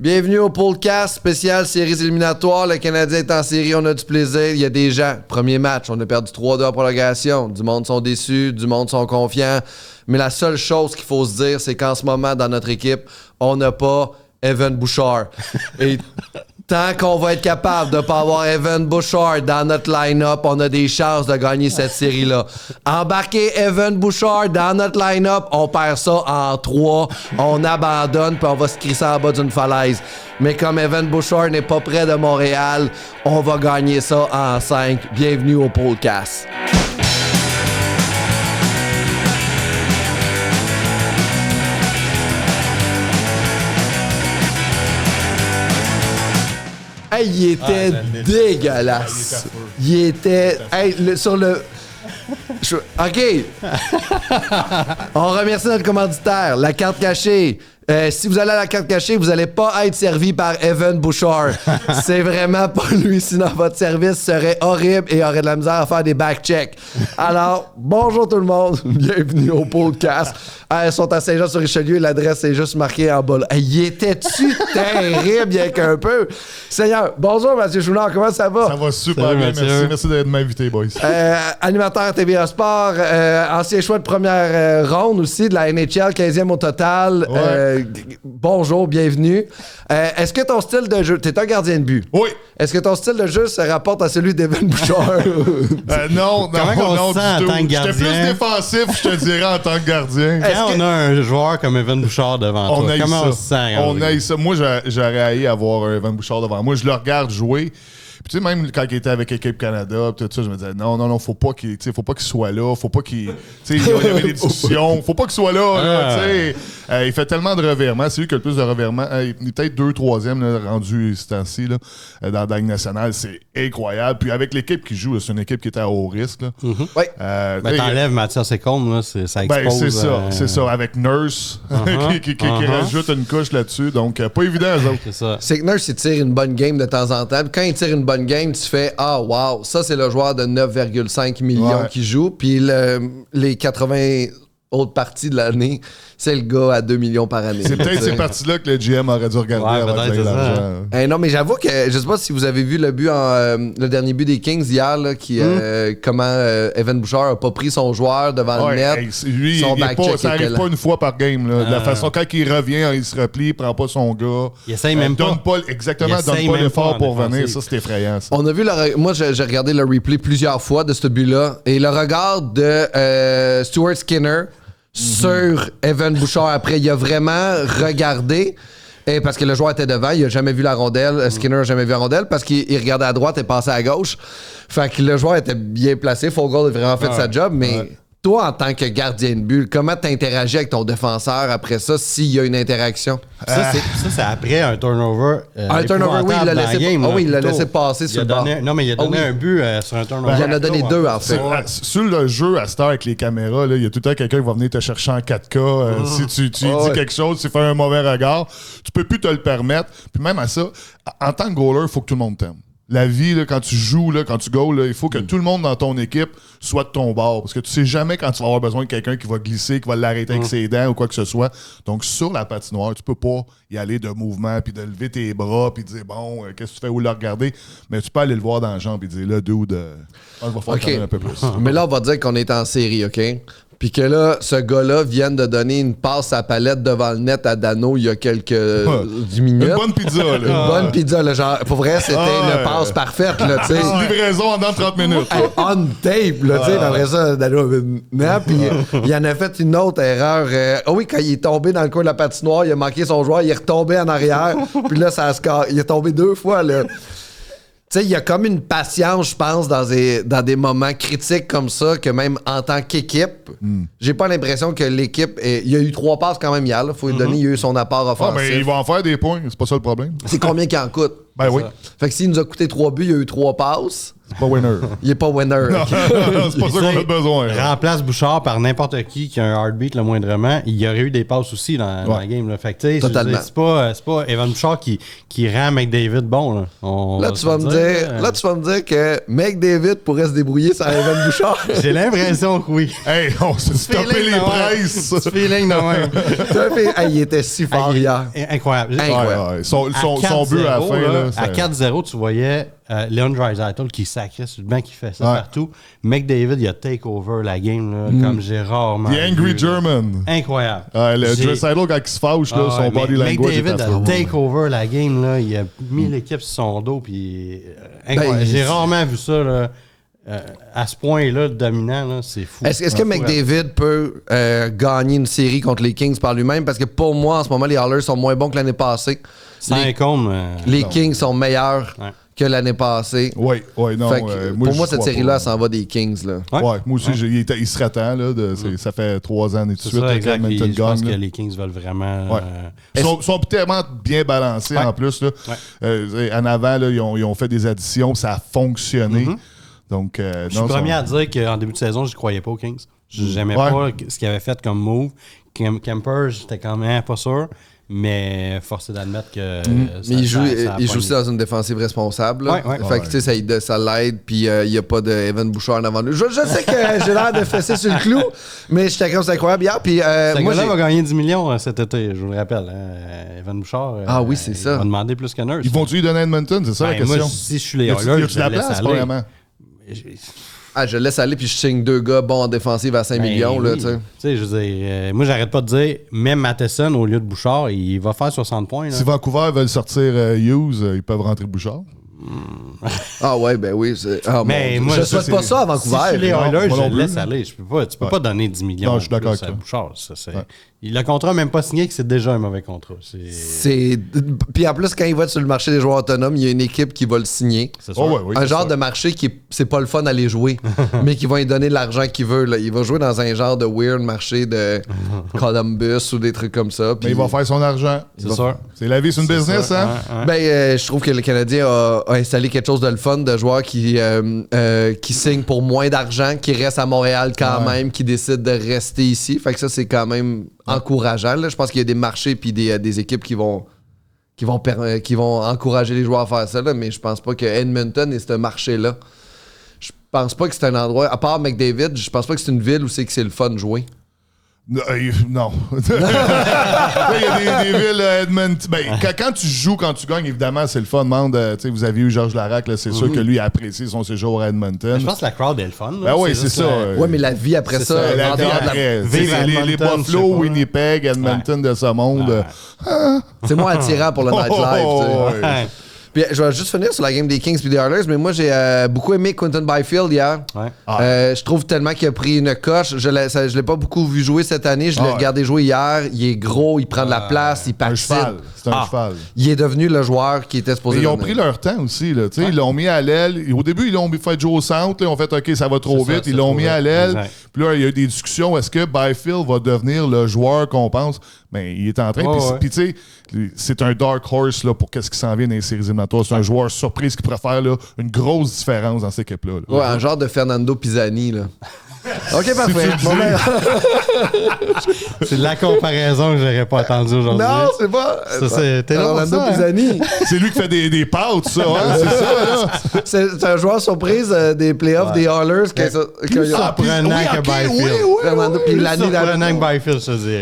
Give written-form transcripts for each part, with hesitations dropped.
Bienvenue au podcast spécial séries éliminatoires. Le Canadien est en série, on a du plaisir. Il y a des gens. Premier match, on a perdu 3-2 en prolongation. Du monde sont déçus, du monde sont confiants. Mais la seule chose qu'il faut se dire, c'est qu'en ce moment, dans notre équipe, on n'a pas Evan Bouchard. Et tant qu'on va être capable de ne pas avoir Evan Bouchard dans notre line-up, on a des chances de gagner cette série-là. Embarquer Evan Bouchard dans notre line-up, on perd ça en 3, on abandonne, puis on va se crisser en bas d'une falaise. Mais comme Evan Bouchard n'est pas près de Montréal, on va gagner ça en 5. Bienvenue au podcast. Hey, il était dégueulasse. Il était... Hey, sur le... OK. On remercie notre commanditaire, la carte cachée. Si vous allez à la carte cachée, vous n'allez pas être servi par Evan Bouchard. C'est vraiment pas lui, sinon votre service serait horrible et aurait de la misère à faire des back-checks. Alors, bonjour tout le monde. Bienvenue au podcast. Ils sont à Saint-Jean-sur-Richelieu et l'adresse est juste marquée en bas. Il était-tu terrible, bien qu'un peu? Seigneur, bonjour Mathieu Chounard, comment ça va? Ça va super bien, merci. Merci de m'inviter, boys. Animateur TVA Sport, ancien choix de première ronde aussi de la NHL, 15e au total. Ouais. Bonjour, bienvenue. Est-ce que ton style de jeu... T'es un gardien de but. Oui. Est-ce que ton style de jeu se rapporte à celui d'Evan Bouchard? Non, du tout. J'étais plus défensif, je te dirais, en tant que gardien. Quand on a un joueur comme Evan Bouchard devant toi, comment on se sent? On aille ça. Moi, j'aurais haï avoir un Evan Bouchard devant moi. Je le regarde jouer. Puis tu sais, même quand il était avec Équipe Canada, tout ça, je me disais non, faut pas qu'il soit là, faut pas qu'il... Tu sais, il y avait des discussions, faut pas qu'il soit là, tu sais. Il fait tellement de revirements, c'est lui qui a le plus de revirements. Il est peut-être 2-3e rendu ce temps-ci, dans la Ligue nationale, c'est incroyable. Puis avec l'équipe qui joue, c'est une équipe qui était à haut risque. Là. Mm-hmm. Oui. T'enlèves Mathias Ekholm, là, ça expose... c'est ça, avec Nurse, qui rajoute une couche là-dessus, donc pas évident, eux autres. C'est que Nurse, il tire une bonne game de temps en temps, puis quand il tire une bonne game, tu fais « Ah, wow, ça, c'est le joueur de 9,5 millions qui joue. » Puis les 80 autres parties de l'année, c'est le gars à 2 millions par année. C'est peut-être ces parties-là que le GM aurait dû regarder avant de gagner l'argent. Non, mais j'avoue que, je sais pas si vous avez vu le dernier but des Kings hier, là, comment Evan Bouchard a pas pris son joueur devant le net. Lui, ça arrive pas une fois par game. Là. De la façon, quand il revient, il se replie, il prend pas son gars. Il essaye même pas. Donne pas l'effort pour venir. Ça, c'est effrayant. Ça. On a vu, moi, j'ai regardé le replay plusieurs fois de ce but-là. Et le regard de Stuart Skinner sur Evan Bouchard après, il a vraiment regardé. Et parce que le joueur était devant, il a jamais vu la rondelle. Skinner n'a jamais vu la rondelle parce qu'il regardait à droite et passait à gauche. Fait que le joueur était bien placé. Fogle a vraiment fait sa job, mais toi, en tant que gardien de but, comment t'interagis avec ton défenseur après ça, s'il y a une interaction? Ça, c'est après un turnover. Un turnover, oui, il l'a laissé passer sur le bord. Non, mais il a donné un but sur un turnover. Il en a donné 2, en fait. Sur le jeu, à cette heure, avec les caméras, il y a tout le temps quelqu'un qui va venir te chercher en 4K. Si tu dis quelque chose, tu fais un mauvais regard, tu peux plus te le permettre. Puis même à ça, en tant que goaler, il faut que tout le monde t'aime. La vie, là, quand tu joues, là, quand tu goals, il faut que tout le monde dans ton équipe soit de ton bord. Parce que tu sais jamais quand tu vas avoir besoin de quelqu'un qui va glisser, qui va l'arrêter avec ses dents ou quoi que ce soit. Donc, sur la patinoire, tu peux pas y aller de mouvement, puis de lever tes bras, puis de dire, bon, qu'est-ce que tu fais, ou le regarder. Mais tu peux aller le voir dans la jambe et dire, là, dude, je vais faire un peu plus. Mais là, on va dire qu'on est en série, OK? Puis que là, ce gars-là vient de donner une passe à palette devant le net à Dano il y a quelques 10 minutes. Une bonne pizza, là. Une bonne pizza, là. Genre, pour vrai, c'était une passe parfaite, là, tu sais. Une livraison en dans 30 minutes. On tape, là, tu sais. Après ça, Dano avait une nappe, puis il en a fait une autre erreur. Oui, quand il est tombé dans le coin de la patinoire, il a manqué son joueur, il est retombé en arrière, puis là, il est tombé 2 fois, là. Tu sais, il y a comme une patience, je pense, dans des moments critiques comme ça, que même en tant qu'équipe, j'ai pas l'impression que l'équipe... Il y a eu 3 passes quand même hier, il faut lui donner, il y a eu son apport offensif. Mais il va en faire des points, c'est pas ça le problème. C'est combien qu'il en coûte? Ben oui. Fait que s'il nous a coûté 3 buts, il y a eu 3 passes. C'est pas winner. Il est pas winner. Non, c'est pas ça qu'on a besoin. Remplace Bouchard par n'importe qui a un heartbeat le moindrement. Il y aurait eu des passes aussi dans la game. Là. Fait que, totalement. C'est pas Evan Bouchard qui rend McDavid bon. Là, là, tu vas me dire que McDavid pourrait se débrouiller sans Evan Bouchard. J'ai l'impression que oui. Hey, on s'est stoppé les presses. Ce feeling de même. Hey, il était si fort hier. Incroyable. Ouais. Son but à la fin. Là, à 4-0, tu voyais Leon Draisaitl qui sacrait sur le banc, qui fait ça partout. McDavid, il a take over la game là, comme j'ai rarement. The Angry German. Incroyable. Le Draisaitl, quand il se fâche, là, son body language. McDavid a take over la game. Là, il a mis l'équipe sur son dos. Puis, incroyable. J'ai rarement vu ça. Là. À ce point-là, dominant, là, c'est fou. Est-ce que McDavid peut gagner une série contre les Kings par lui-même? Parce que pour moi, en ce moment, les Oilers sont moins bons que l'année passée. Les Kings sont meilleurs que l'année passée. Oui, non. Pour moi, cette série-là, ça s'en va des Kings. Là. Ouais, moi aussi, il serait temps. Là, ça fait 3 ans et tout de suite. Ça, je pense que les Kings veulent vraiment... Ils sont tellement bien balancés en plus. Là. En avant, là, ils ont fait des additions, ça a fonctionné. Donc, je suis le premier à dire qu'en début de saison, je ne croyais pas aux Kings. J'aimais pas ce qu'ils avaient fait comme move. Kemper, j'étais quand même pas sûr. Mais force est d'admettre que. Mais il joue aussi dans une défensive responsable. Fait que ça l'aide, puis il n'y a pas de Evan Bouchard en avant de lui. Je sais que j'ai l'air de fesser sur le clou, mais j'étais comme c'est incroyable hier. Puis, ce gars-là va gagner 10 millions cet été, je vous le rappelle. Evan Bouchard. Oui, c'est ça. Il va demander plus que Nurse. Ils vont-tu lui donner Edmonton, c'est ça la question? Moi, si je suis les Oilers, je la laisse aller. Je laisse aller puis je signe 2 gars bons en défensive à 5 millions. Là, tu sais, je veux dire, moi, j'arrête pas de dire, même Matheson au lieu de Bouchard, il va faire 60 points. Là. Si Vancouver veulent sortir Hughes, ils peuvent rentrer Bouchard. Ben oui. Mais moi, je souhaite pas ça à Vancouver. Si je suis les Oilers, je laisse aller. Tu peux pas donner 10 millions je suis d'accord avec à Bouchard. Le contrat n'a même pas signé, que c'est déjà un mauvais contrat. Puis en plus, quand il va sur le marché des joueurs autonomes, il y a une équipe qui va le signer. Un genre de marché qui c'est pas le fun à aller jouer, mais qui va lui donner l'argent qu'il veut. Là. Il va jouer dans un genre de weird marché de Columbus ou des trucs comme ça. Mais il va faire son argent. C'est sûr. C'est la vie, c'est une business, ça. hein? Je trouve que le Canadien a installé quelque chose de le fun, de joueurs qui signent pour moins d'argent, qui restent à Montréal quand même, qui décident de rester ici. Fait que ça, c'est quand même encourageant. Là. Je pense qu'il y a des marchés puis des équipes qui vont encourager les joueurs à faire ça, là, mais je pense pas que Edmonton est ce marché-là. Je pense pas que c'est un endroit, à part McDavid, je pense pas que c'est une ville où c'est le fun de jouer. Non. Il y a des villes Edmonton. Quand tu joues, quand tu gagnes, évidemment, c'est le fun. Vous avez eu Georges Larac, là, c'est sûr que lui a apprécié son séjour à Edmonton. Je pense que la crowd est le fun. Là. Oui, c'est ça. Oui, mais la vie après ça. La vie après. Les Buffalo, Winnipeg, Edmonton de ce monde. C'est moins attirant pour le nightlife. Puis je vais juste finir sur la game des Kings et des Oilers, mais moi j'ai beaucoup aimé Quinton Byfield hier. Je trouve tellement qu'il a pris une coche. Je l'ai pas beaucoup vu jouer cette année. Je l'ai regardé jouer hier. Il est gros, il prend de la place, il patine. C'est un cheval. Il est devenu le joueur qui était supposé. Ils ont pris leur temps aussi. Là, ils l'ont mis à l'aile. Au début, ils l'ont fait jouer au centre. Ils ont fait OK, ça va trop vite. Ils l'ont mis à l'aile. Puis là, il y a eu des discussions. Est-ce que Byfield va devenir le joueur qu'on pense? Mais il est en train. Puis tu sais, c'est un dark horse là, pour qu'est-ce qui s'en vient dans les séries éliminatoires. C'est un joueur surprise qui pourrait faire là, une grosse différence dans cette équipe-là. Ouais, un genre de Fernando Pisani. Là. OK, parfait. C'est de la comparaison que j'aurais pas attendue aujourd'hui. Non, c'est pas. T'es là, Fernando Pisani. C'est lui qui fait des pâtes, ça. Hein? C'est ça, là. C'est un joueur surprise des playoffs des Oilers. Plus surprenant que Byfield.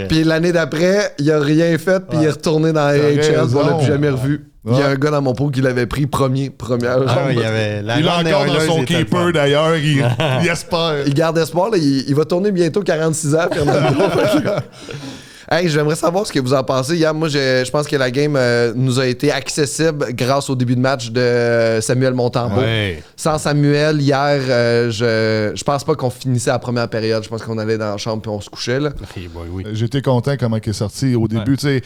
Puis l'année d'après, il a rien fait, puis il est retourné dans AHL. On l'a plus jamais revu. Il y a un gars dans mon pot qui l'avait pris première ronde. Il l'a encore dans son keeper d'ailleurs. Il espère. Il garde espoir. Là, il va tourner bientôt 46 ans, Fernando. Hey, j'aimerais savoir ce que vous en pensez. Hier, moi, je pense que la game nous a été accessible grâce au début de match de Samuel Montembeault. Sans Samuel, hier, je pense pas qu'on finissait la première période. Je pense qu'on allait dans la chambre et on se couchait. Là. J'étais content comment il est sorti. Au début, tu sais,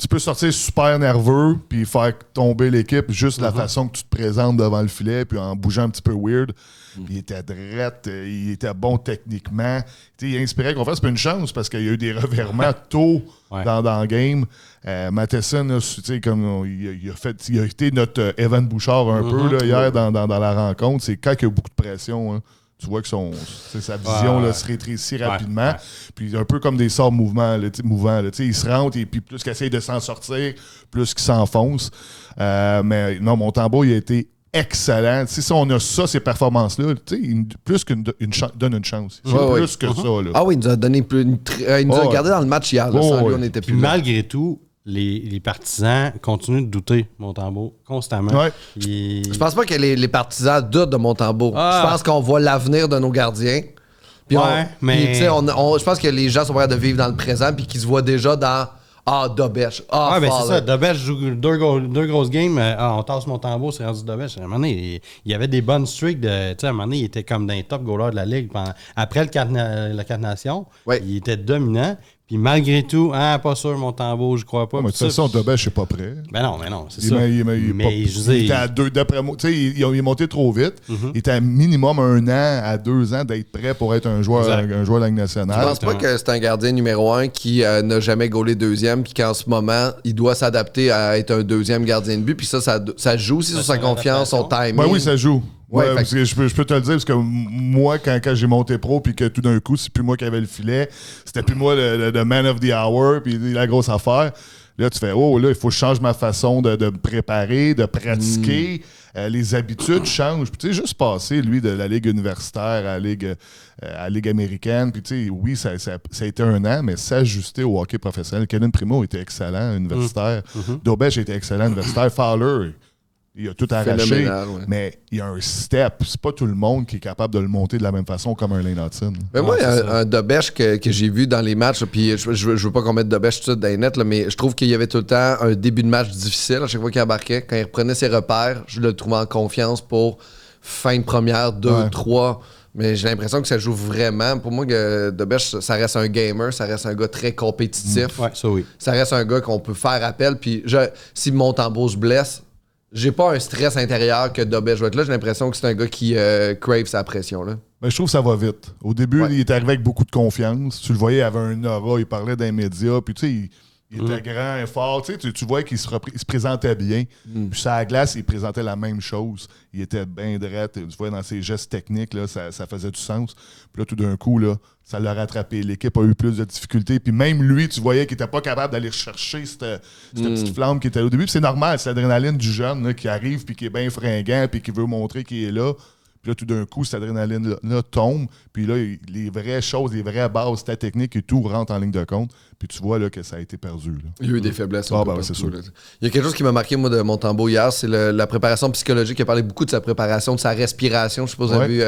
tu peux sortir super nerveux puis faire tomber l'équipe juste la façon que tu te présentes devant le filet puis en bougeant un petit peu weird. Il était drette, il était bon techniquement. Il inspirait qu'on fasse pas une chance parce qu'il y a eu des revirements tôt dans le game. Matheson, comme il a été notre Evan Bouchard un peu là, hier dans la rencontre. C'est quand il y a beaucoup de pression. Hein. Tu vois que sa vision là, se rétrécit rapidement. Puis un peu comme des sorts mouvants. Il se rentre et puis plus qu'il essaye de s'en sortir, plus qu'il s'enfonce. Mais non, Montembeault, il a été excellent. Si on a ces performances-là, plus qu'une donne une chance. C'est plus que ça. Là. Ah oui, il nous a donné il nous a gardé dans le match hier. Là, sans lui, on n'était plus là. Malgré tout, les partisans continuent de douter Montembeault constamment. Ouais. Je pense pas que les partisans doutent de Montembeault. Je pense qu'on voit l'avenir de nos gardiens. Puis je pense que les gens sont prêts de vivre dans le présent puis qu'ils se voient déjà dans Dobèche. Ben c'est ça. Dobèche joue deux grosses games. On tasse Montembeault, c'est rendu Dobèche. À un moment donné, il y avait des bonnes streaks. À un moment donné, il était comme dans les top goalers de la Ligue. Après la 4 Nations, il était dominant. Puis malgré tout, pas sûr, Montembeault, je crois pas. Mais de toute façon, Dobèche n'est pas prêt. Ben non, c'est ça. Il était à 2, d'après moi. Il est monté trop vite. Il était à minimum 1 an à 2 ans d'être prêt pour être un joueur de la Ligue nationale. Je pense pas que c'est un gardien numéro 1 qui n'a jamais gaulé deuxième puis qu'en ce moment, il doit s'adapter à être un deuxième gardien de but. Puis ça joue aussi sur sa confiance, son timing. Ben oui, ça joue. Parce que je peux te le dire, parce que moi, quand j'ai monté pro, puis que tout d'un coup, c'est plus moi qui avais le filet, c'était plus moi le man of the hour, puis la grosse affaire. Là, tu fais, là, il faut que je change ma façon de me préparer, de pratiquer. Les habitudes changent. Puis, tu sais, juste passer, lui, de la Ligue universitaire à la Ligue américaine. Puis, tu sais, oui, ça a été 1 an, mais s'ajuster au hockey professionnel. Kevin Primo était excellent universitaire. Dobèche était excellent universitaire. Fowler, il a tout arraché, mais il y a un step. C'est pas tout le monde qui est capable de le monter de la même façon comme un Lane Hudson. Mais moi, il y a un Dobèche que j'ai vu dans les matchs, puis je veux pas qu'on mette Dobèche tout de suite dans les nets, là, mais je trouve qu'il y avait tout le temps un début de match difficile à chaque fois qu'il embarquait. Quand il reprenait ses repères, je le trouvais en confiance pour fin de première, 2, 3. Mais j'ai l'impression que ça joue vraiment. Pour moi, Dobèche, ça reste un gamer, ça reste un gars très compétitif. Ça oui. Ça reste un gars qu'on peut faire appel. Puis si Montembeault se blesse, j'ai pas un stress intérieur que Dobèche va être là. J'ai l'impression que c'est un gars qui crave sa pression. Là. Ben, je trouve que ça va vite. Au début, il est arrivé avec beaucoup de confiance. Tu le voyais, il avait un aura, il parlait d'un média. Puis tu sais, il était grand et fort. Tu vois qu'il se présentait bien. Puis sur la glace, il présentait la même chose. Il était bien drette. Tu vois, dans ses gestes techniques, là, ça faisait du sens. Puis là, tout d'un coup, là, ça l'a rattrapé. L'équipe a eu plus de difficultés. Puis même lui, tu voyais qu'il n'était pas capable d'aller chercher cette petite flamme qui était là au début. Puis c'est normal, c'est l'adrénaline du jeune là, qui arrive puis qui est bien fringant puis qui veut montrer qu'il est là. Puis là, tout d'un coup, cette adrénaline-là tombe. Puis là, les vraies choses, les vraies bases, ta technique et tout rentre en ligne de compte. Puis tu vois là, que ça a été perdu. Là. Il y a eu des faiblesses. C'est sûr. Là. Il y a quelque chose qui m'a marqué, moi, de Montembeault hier, c'est la préparation psychologique. Il a parlé beaucoup de sa préparation, de sa respiration. Je sais pas si vous avez vu.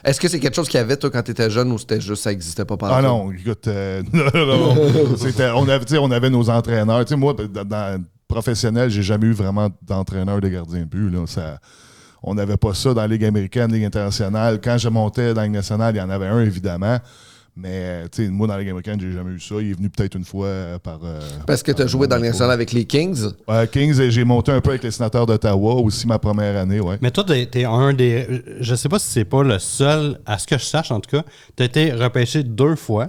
Est-ce que c'est quelque chose qu'il y avait, toi, quand tu étais jeune, ou c'était juste ça n'existait pas par non, écoute, non. On avait nos entraîneurs. T'sais, moi, dans professionnel, j'ai jamais eu vraiment d'entraîneur de gardien de but. Là. On n'avait pas ça dans la Ligue américaine, Ligue internationale. Quand je montais dans la Ligue nationale, il y en avait un, évidemment. Mais moi, dans la Ligue américaine, j'ai jamais eu ça. Il est venu peut-être une fois par... Parce que tu as joué dans la Ligue nationale avec les Kings? Kings, et j'ai monté un peu avec les Sénateurs d'Ottawa, aussi ma première année. Ouais. Mais toi, t'es un des... Je sais pas si c'est pas le seul, à ce que je sache en tout cas, tu as été repêché 2 fois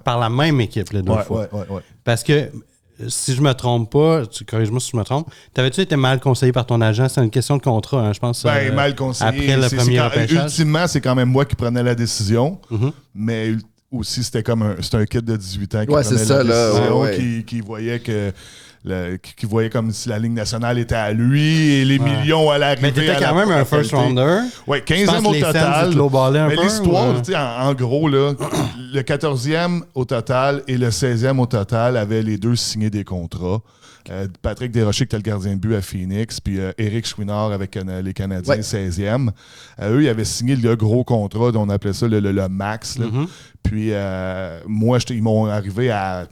par la même équipe, les 2 fois. Ouais. Parce que... Si je me trompe pas, corrige-moi si je me trompe, t'avais-tu été mal conseillé par ton agent? C'est une question de contrat, hein, je pense. Mal conseillé. Après le premier repêchage. Ultimement, c'est quand même moi qui prenais la décision. Mais aussi, c'était comme un kid de 18 ans qui prenait la décision, qui voyait que... qui voyait comme si la Ligue nationale était à lui et les millions allaient arriver. Mais t'étais quand même un first rounder. Oui, 15e au total. Mais l'histoire, en gros, là, le 14e au total et le 16e au total avaient les deux signé des contrats. Patrick Desrochers, qui était le gardien de but à Phoenix, puis Eric Chouinard avec les Canadiens, 16e. Eux, ils avaient signé le gros contrat, on appelait ça le max. Là. Puis moi, ils m'ont arrivé à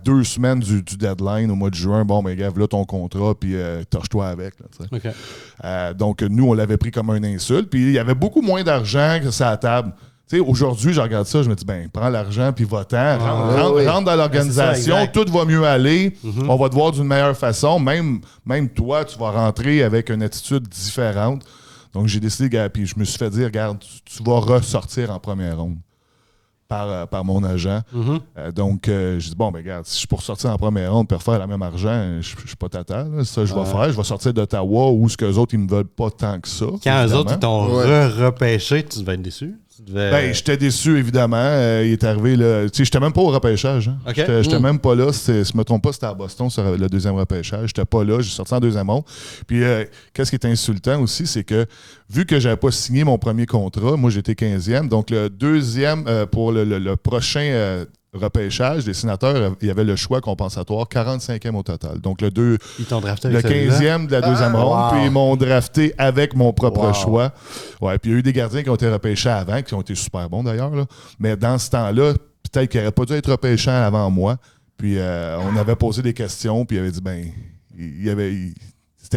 2 semaines du deadline au mois de juin. Bon, ben gars, là ton contrat, puis torche-toi avec. Là, donc, nous, on l'avait pris comme une insulte. Puis il y avait beaucoup moins d'argent que ça à table. Tu sais, aujourd'hui, je regarde ça, je me dis, ben, prends l'argent, puis va-t'en, rentre dans l'organisation, c'est ça, tout va mieux aller, on va te voir d'une meilleure façon, même toi, tu vas rentrer avec une attitude différente. Donc, j'ai décidé, puis je me suis fait dire, regarde, tu vas ressortir en première ronde par mon agent. Donc, j'ai dit, bon, ben, regarde, si je suis pour sortir en première ronde et refaire le même argent, je suis pas total. Ça, je vais faire. Je vais sortir d'Ottawa où ce qu'eux autres, ils me veulent pas tant que ça. Quand eux autres, ils t'ont repêché, tu devais être déçu. Ben, j'étais déçu, évidemment. Il est arrivé, là. Tu sais, j'étais même pas au repêchage. Hein. Okay. J'étais même pas là. Je me trompe pas, c'était à Boston, sur le deuxième repêchage. J'étais pas là. J'ai sorti en deuxième ronde. Puis, qu'est-ce qui est insultant aussi, c'est que, vu que j'avais pas signé mon premier contrat, moi, j'étais 15e. Donc, le deuxième, pour le prochain repêchage, les sénateurs, il y avait le choix compensatoire, 45e au total. Donc, ils t'ont drafté le avec 15e de la deuxième ronde, puis ils m'ont drafté avec mon propre choix. Ouais, puis il y a eu des gardiens qui ont été repêchés avant, qui ont été super bons d'ailleurs. Là. Mais dans ce temps-là, peut-être qu'ils n'auraient pas dû être repêchés avant moi. Puis on avait posé des questions, puis il avait dit, ben,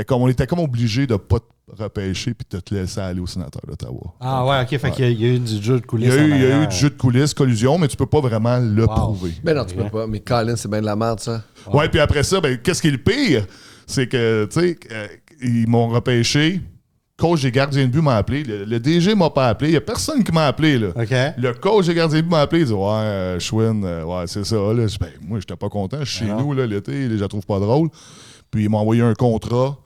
on était comme obligé de ne pas te repêcher puis de te laisser aller au sénateur d'Ottawa. Ah ouais, OK. Fait qu'il y a eu du jeu de coulisses. Il y a eu du jeu de coulisses, collusion, mais tu peux pas vraiment le prouver. Ben non, tu peux pas. Mais Colin, c'est bien de la merde, ça. Ouais, puis après ça, ben, qu'est-ce qui est le pire? C'est que, tu sais, ils m'ont repêché. Coach des gardiens de but m'a appelé. Le DG m'a pas appelé. Il n'y a personne qui m'a appelé. Là. Okay. Le coach des gardiens de but m'a appelé. Il dit, ouais, Schwinn, ouais, c'est ça. Là. Ben, moi, j'étais pas content. Je suis chez nous là, l'été. Je la trouve pas drôle. Puis il m'a envoyé un contrat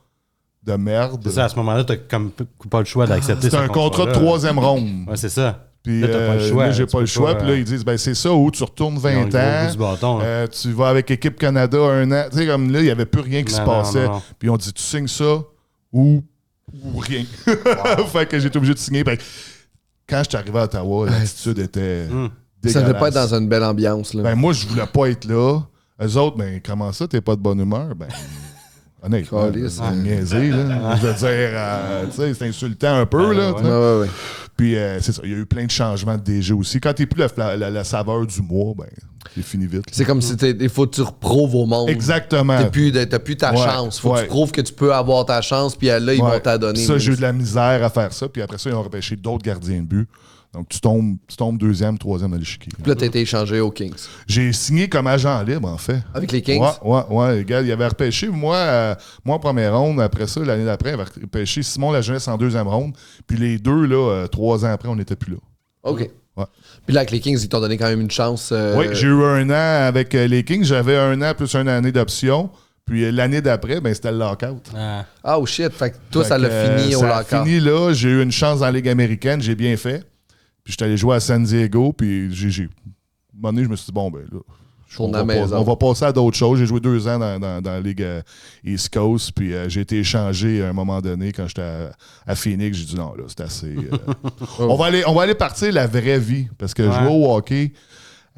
de merde. C'est ça, à ce moment-là, tu n'as comme pas le choix d'accepter c'est un contrat de troisième ronde. Ouais, c'est ça. Puis là, t'as pas le choix. Là, j'ai pas le choix. Puis là, ils disent, ben, c'est ça où tu retournes 20 ans. Du bâton, tu vas avec Équipe Canada un an. Tu sais, comme là, il n'y avait plus rien qui se passait. Puis on dit, tu signes ça ou rien. Fait que j'étais obligé de signer. Quand je suis arrivé à Ottawa, l'attitude était dégueulasse. Ça devait pas être dans une belle ambiance. Là. Ben, moi, je voulais pas être là. Eux autres, ben, comment ça, t'es pas de bonne humeur? Ben, honnêtement, c'est niaisé, là. Je veux dire, tu sais, c'est insultant un peu, là. Ouais. Puis, c'est ça, il y a eu plein de changements de DG aussi. Quand t'es plus la saveur du mois, ben, c'est fini vite. C'est comme si il faut que tu reprouves au monde. Exactement. T'as plus ta chance. Faut que tu prouves que tu peux avoir ta chance, puis là, ils vont t'adonner. Ça, j'ai eu de la misère à faire ça. Puis après ça, ils ont repêché d'autres gardiens de but. Donc, tu tombes deuxième, troisième dans l'échiquier. Puis là, t'as été échangé aux Kings. J'ai signé comme agent libre, en fait. Avec les Kings? Ouais. Les gars, ils avaient repêché, moi en première ronde. Après ça, l'année d'après, ils avaient repêché Simon Lajeunesse en deuxième ronde. Puis les deux, là, 3 ans après, on n'était plus là. OK. Ouais. Puis là, avec les Kings, ils t'ont donné quand même une chance. Oui, j'ai eu un an avec les Kings. J'avais un an plus une année d'option. Puis l'année d'après, ben, c'était le lockout. Ah, oh shit. Fait que toi, ça l'a fini au lockout. Ça a fini là. J'ai eu une chance dans la Ligue américaine. J'ai bien fait. Puis j'étais allé jouer à San Diego. Puis à un moment donné, je me suis dit, bon, ben là, on va passer à d'autres choses. J'ai joué 2 ans dans la Ligue East Coast. Puis j'ai été échangé à un moment donné quand j'étais à Phoenix. J'ai dit, non, là, c'est assez. On va aller partir la vraie vie. Parce que jouer au hockey,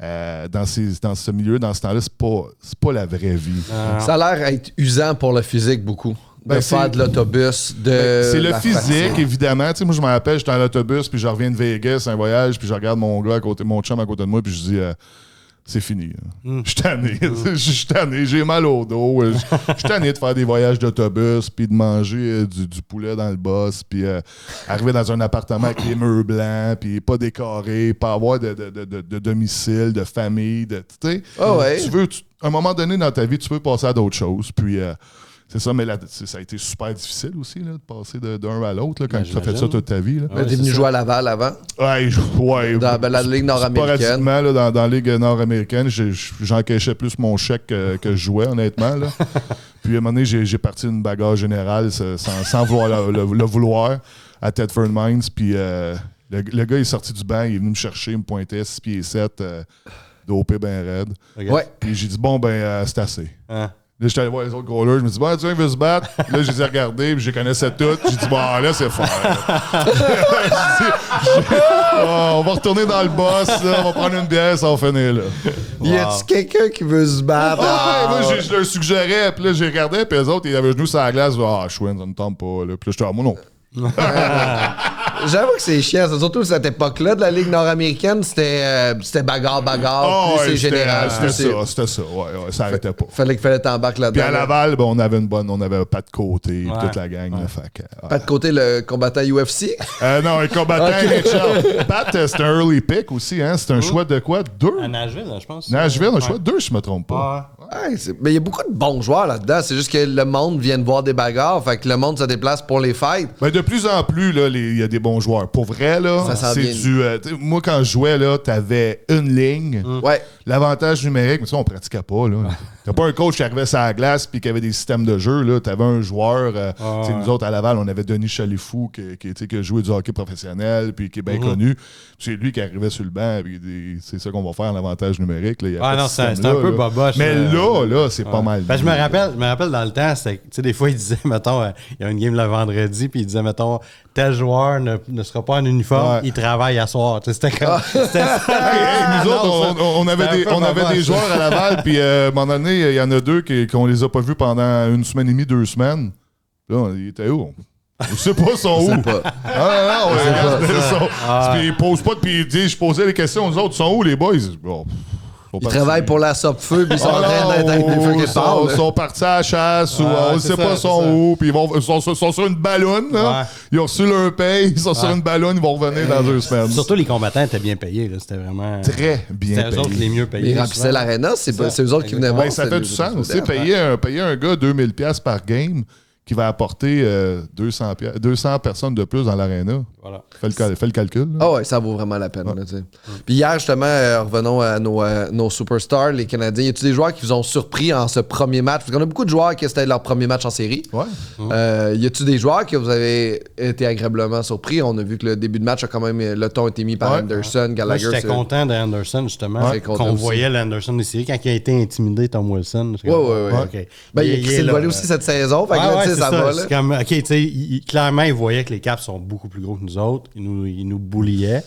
dans ce milieu, dans ce temps-là, c'est pas la vraie vie. Ça a l'air être usant pour le physique beaucoup. De faire de l'autobus, c'est le physique, évidemment. Tu sais, moi, je me rappelle, j'étais dans l'autobus, puis je reviens de Vegas, un voyage, puis je regarde mon gars à côté, mon chum à côté de moi, puis je dis, c'est fini. Je suis tanné. Je suis tanné. J'ai mal au dos. Je suis tanné de faire des voyages d'autobus, puis de manger du poulet dans le boss, puis arriver dans un appartement avec les murs blancs, puis pas décoré, pas avoir de domicile, de famille. Tu sais, tu veux, à un moment donné dans ta vie, tu veux passer à d'autres choses, puis... c'est ça, mais ça a été super difficile aussi, là, de passer d'un à l'autre quand tu as fait ça toute ta vie. Tu es venu jouer à Laval avant? Ouais. Dans la Ligue nord-américaine. Là, dans la Ligue nord-américaine, j'encaissais plus mon chèque que je jouais, honnêtement. Là. Puis à un moment donné, j'ai parti d'une bagarre générale sans vouloir le vouloir à Thetford Mines. Puis le gars est sorti du banc, il est venu me chercher, il me pointait 6 pieds 7 d'OP ben raide. Okay. Ouais. Puis j'ai dit, bon, ben, c'est assez. Là, j'étais allé voir les autres goalers. Je me dis, bon, tu veux se battre? Là, je les ai regardés, puis je les connaissais toutes. J'ai dit, bon, là, c'est fort. On va retourner dans le boss, là, on va prendre une bière, ça va finir, là. Y a-tu quelqu'un qui veut se battre? Moi, je leur suggérais, puis là, j'ai regardé, puis les autres, ils avaient le genou sur la glace. Ah, Schwinn, ça ne tombe pas, là. Puis là, j'étais, moi, non. J'avoue que c'est chiant. C'est surtout cette époque-là de la Ligue nord-américaine, c'était bagarre, Oh, plus c'est général. C'était ça. Ouais, ça arrêtait pas. Fallait t'embarques là-dedans. Puis à Laval, on avait on avait pas de côté, toute la gang. Là, fait que, Pas de côté le combattant UFC? non, un combattant NHL. Pat, c'était un early pick aussi, hein? C'est un choix de quoi? 2? À Nashville, je pense. Nashville, un choix de 2, je me trompe pas. Ouais, mais il y a beaucoup de bons joueurs là-dedans. C'est juste que le monde vient de voir des bagarres. Fait que le monde se déplace pour les fights. Ben, de plus en plus, il y a des bons joueurs. Pour vrai, là, c'est du. Moi, quand je jouais, là, t'avais une ligne. Ouais. L'avantage numérique, mais ça, on pratiquait pas. Là. T'as pas un coach qui arrivait sur la glace puis qui avait des systèmes de jeu. Là. T'avais un joueur. Nous autres, à Laval, on avait Denis Chalifou qui jouait du hockey professionnel puis qui est bien connu. C'est lui qui arrivait sur le banc. C'est ça qu'on va faire, l'avantage numérique. Là. Non, c'est un peu boboche. Mais là, c'est pas mal. Ben, je me rappelle dans le temps, des fois, il disait, mettons, il y a une game le vendredi, puis il disait, mettons, tel joueur ne sera pas en uniforme, il travaille à soir. C'était comme. Nous autres, on avait des joueurs à Laval, puis à un moment donné, il y en a 2 qu'on les a pas vus pendant 1 semaine et demie, 2 semaines. Là, ils étaient où? On sait pas, ils sont où? Puis ils posent pas, puis ils disent, je posais les questions aux autres, ils sont où les boys? Bon. Ils travaillent pour la SOP-feu, puis ils sont en train d'être des feux qui parlent. Ils sont partis à la chasse, ou on ne sait pas, ils sont où, puis ils sont sur une ballonne. Ils ont reçu leur paye, ils sont sur une ballonne, ils vont revenir dans 2 semaines. Surtout les combattants étaient bien payés. C'était vraiment. Très bien payés. C'était eux autres les mieux payés. Ils remplissaient l'aréna, c'est eux autres qui venaient voir. Ça fait du sens. Payer un gars 2000$ par game qui va apporter 200 personnes de plus dans l'aréna. Voilà. Fais le calcul. Ah ouais, ça vaut vraiment la peine. Là, puis hier, justement, revenons à nos superstars, les Canadiens. Y a-tu des joueurs qui vous ont surpris en ce premier match? Parce qu'on a beaucoup de joueurs qui c'était leur premier match en série. Ouais. Y a-tu des joueurs que vous avez été agréablement surpris? On a vu que le début de match a quand même le ton été mis par Anderson, Gallagher. Moi, j'étais content d'Anderson, justement. Qu'on voyait l'Anderson des séries quand il a été intimidé, Tom Wilson. Ouais. Ben, il a crissé le volet aussi cette saison. Fait que là, ça va. C'est comme, OK, tu sais, clairement, il voyait que les Caps sont beaucoup plus gros que nous autres. Il nous bouliait,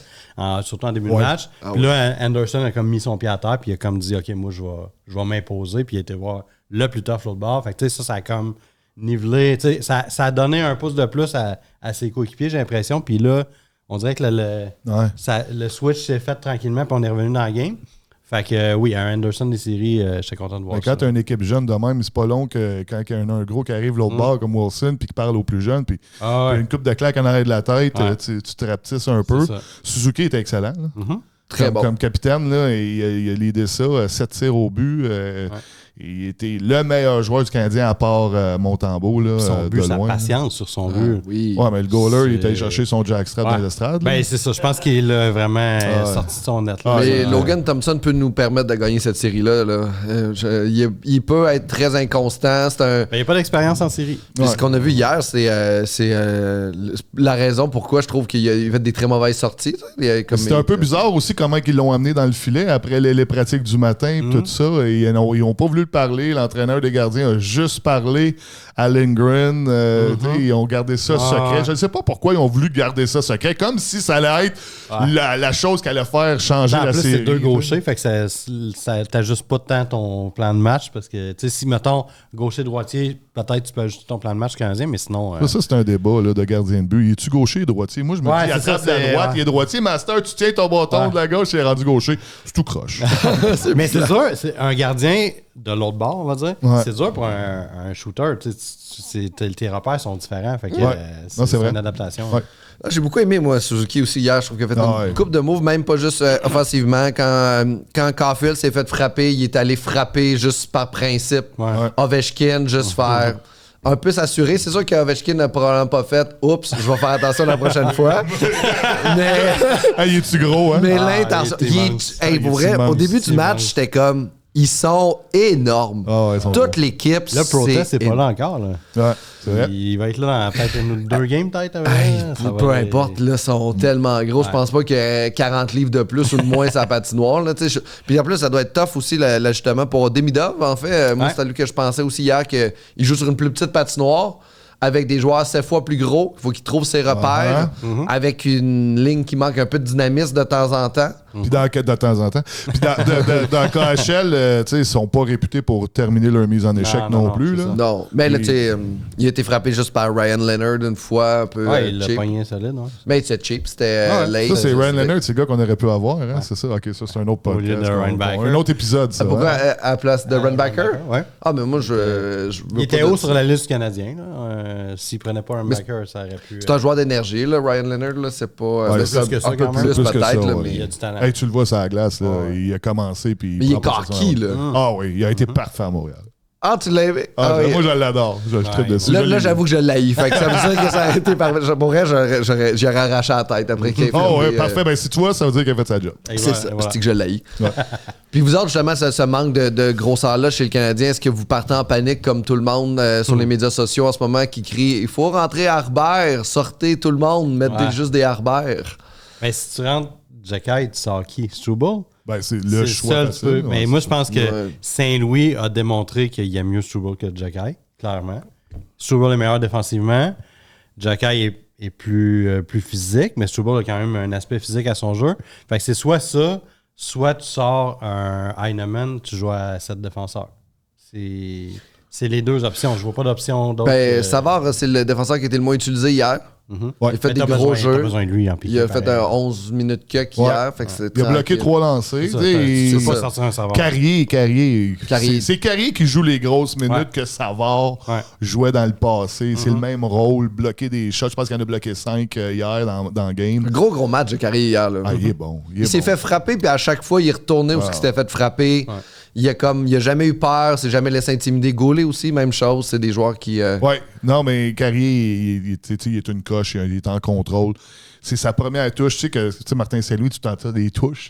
surtout en début de match. Puis là, Anderson a comme mis son pied à terre, puis il a comme dit, OK, moi, je vais m'imposer, puis il a été voir le plus tough l'autre bord. Fait que, tu sais, ça a comme nivelé, tu sais, ça a donné un pouce de plus à ses coéquipiers, j'ai l'impression. Puis là, on dirait que le switch s'est fait tranquillement, puis on est revenu dans la game. Fait que oui, un Anderson des séries, j'étais content de voir ça. Quand tu as une équipe jeune de même, c'est pas long que quand il y a un gros qui arrive l'autre bord comme Wilson puis qui parle aux plus jeunes, puis une coupe de claques en arrière de la tête, tu te rapetisses un peu. Suzuki était excellent. Très bon. Comme capitaine, là, il a leadé ça, 7 tirs au but. Il était le meilleur joueur du Canadien à part Montembeau. Là, son but, de loin, sa patience sur son but. Oui. Ouais, mais le goaler, il était allé chercher son jackstrap dans l'estrade. Ben, c'est ça. Je pense qu'il a vraiment sorti de son net. Là. Mais Logan Thompson peut nous permettre de gagner cette série-là. Là. Il peut être très inconstant. Il n'y a pas d'expérience en série. Puis ce qu'on a vu hier, c'est la raison pourquoi je trouve qu'il a fait des très mauvaises sorties. C'était un peu bizarre aussi comment ils l'ont amené dans le filet après les pratiques du matin tout ça. Et ils n'ont pas voulu le parler. L'entraîneur des gardiens a juste parlé à Lindgren. Ils ont gardé ça secret. Je ne sais pas pourquoi ils ont voulu garder ça secret. Comme si ça allait être la chose qui allait faire changer la série. C'est 2 gauchers, fait que ça t'ajuste pas tant ton plan de match. Parce que si, mettons, gaucher-droitier, peut-être tu peux ajuster ton plan de match canadien, mais sinon... Ça, c'est un débat là, de gardien de but. Es-tu gaucher ou droitier? Moi, je me dis, il attrape de la droite, il est droitier. Master, tu tiens ton bâton de la gauche, il est rendu gaucher. C'est tout croche. Mais c'est sûr, c'est un gardien de l'autre bord, on va dire. C'est dur pour un shooter. Tes repères sont différents. Fait que c'est une adaptation. J'ai beaucoup aimé, moi, Suzuki aussi hier. Je trouve qu'il a fait une coupe de moves, même pas juste offensivement. Quand Caulfield s'est fait frapper, il est allé frapper juste par principe. Ovechkin, juste faire... un peu s'assurer. C'est sûr qu'Ovechkin n'a probablement pas fait « Oups, je vais faire attention la prochaine fois. » Mais... il est-tu gros, hein? Mais l'intention... Pour vrai, au début du match, j'étais comme... Ils sont énormes. Toute l'équipe, le protest, c'est pas là encore. Là. Ouais, c'est vrai. Il va être là dans peut-être 2 games, peut-être. Peu importe, là, ils sont tellement gros. Je pense pas qu'il y ait 40 livres de plus ou de moins sur la patinoire. Là, puis en plus, ça doit être tough aussi, l'ajustement pour Demidov. En fait, moi, c'est à lui que je pensais aussi hier qu'il joue sur une plus petite patinoire avec des joueurs 7 fois plus gros. Il faut qu'il trouve ses repères avec une ligne qui manque un peu de dynamisme de temps en temps. Puis de temps en temps. Puis dans KHL, tu sais, ils sont pas réputés pour terminer leur mise en échec non plus. Là. Non, mais là, tu sais, il a été frappé juste par Ryan Leonard une fois, un peu il l'a pogné solide. Mais c'était cheap, c'était late. Ça, c'est Ryan Leonard, c'est le gars qu'on aurait pu avoir. Hein? C'est ça? OK, ça, c'est un autre podcast. Un autre épisode, ça. Pourquoi à la place de Runbacker? Ouais. Ah, mais moi, il était haut sur la liste du Canadien. S'il prenait pas un Runbacker, ça aurait pu... C'est un joueur d'énergie, là, Ryan Leonard. Là, c'est pas... plus que ça, un peu quand même. plus, Plus que peut-être. ça, Là, ouais. mais... Il a du talent. Hey, tu le vois sur la glace. Là, il a commencé. Puis Mais il est cocky, là. Ah oui, il a été parfait à Montréal. Ah, tu l'as aimé? Moi, je l'adore. Je tripe dessus. Là, j'avoue que je l'haïs. Fait que ça veut dire que ça a été par... Pour vrai, j'aurais arraché la tête après qu'il ait fait. Oh, ouais, parfait. Ben, si tu vois, ça veut dire qu'il a fait sa job. C'est ça. C'est que je l'haïs. Puis vous autres, justement, ce manque de grosseur-là chez le Canadien, est-ce que vous partez en panique comme tout le monde sur les médias sociaux en ce moment qui crie « Il faut rentrer à Harbert, sortez tout le monde, mettez juste des Harbert. » Mais si tu rentres Jacky, tu sors qui? Struble? Ben, c'est le choix facile. Mais moi, je pense que Saint-Louis a démontré qu'il y a mieux Struble que Jacky, clairement. Struble est meilleur défensivement. Jacky est plus physique, mais Struble a quand même un aspect physique à son jeu. Fait que c'est soit ça, soit tu sors un Heinemann, tu joues à 7 défenseurs. C'est les deux options. Je vois pas d'option d'autre. Ben, Savard, c'est le défenseur qui a été le moins utilisé hier. Ouais. Il a fait des t'as gros besoin, jeux. T'as besoin de lui en piqué, Il a fait pareil. un 11 minutes cut hier. Fait que c'est Il a bloqué 3 lancers. C'est ça, Tu tu sais, peux pas sortir un Savard. Carrier. Carrier. C'est Carrier qui joue les grosses minutes que Savard jouait dans le passé. C'est le même rôle, bloquer des shots. Je pense qu'il en a bloqué 5 hier dans le game. Gros match de Carrier hier. Là. Ah, il est bon. Il s'est fait frapper, puis à chaque fois, il est retourné où il s'était fait frapper. Il a jamais eu peur, s'est jamais laissé intimider. Gaulet aussi, même chose. C'est des joueurs qui... Ouais, non, mais Carrier, il est une coche, il est en contrôle. C'est sa première touche. Tu sais que Martin Saint-Louis, tu t'entends des touches,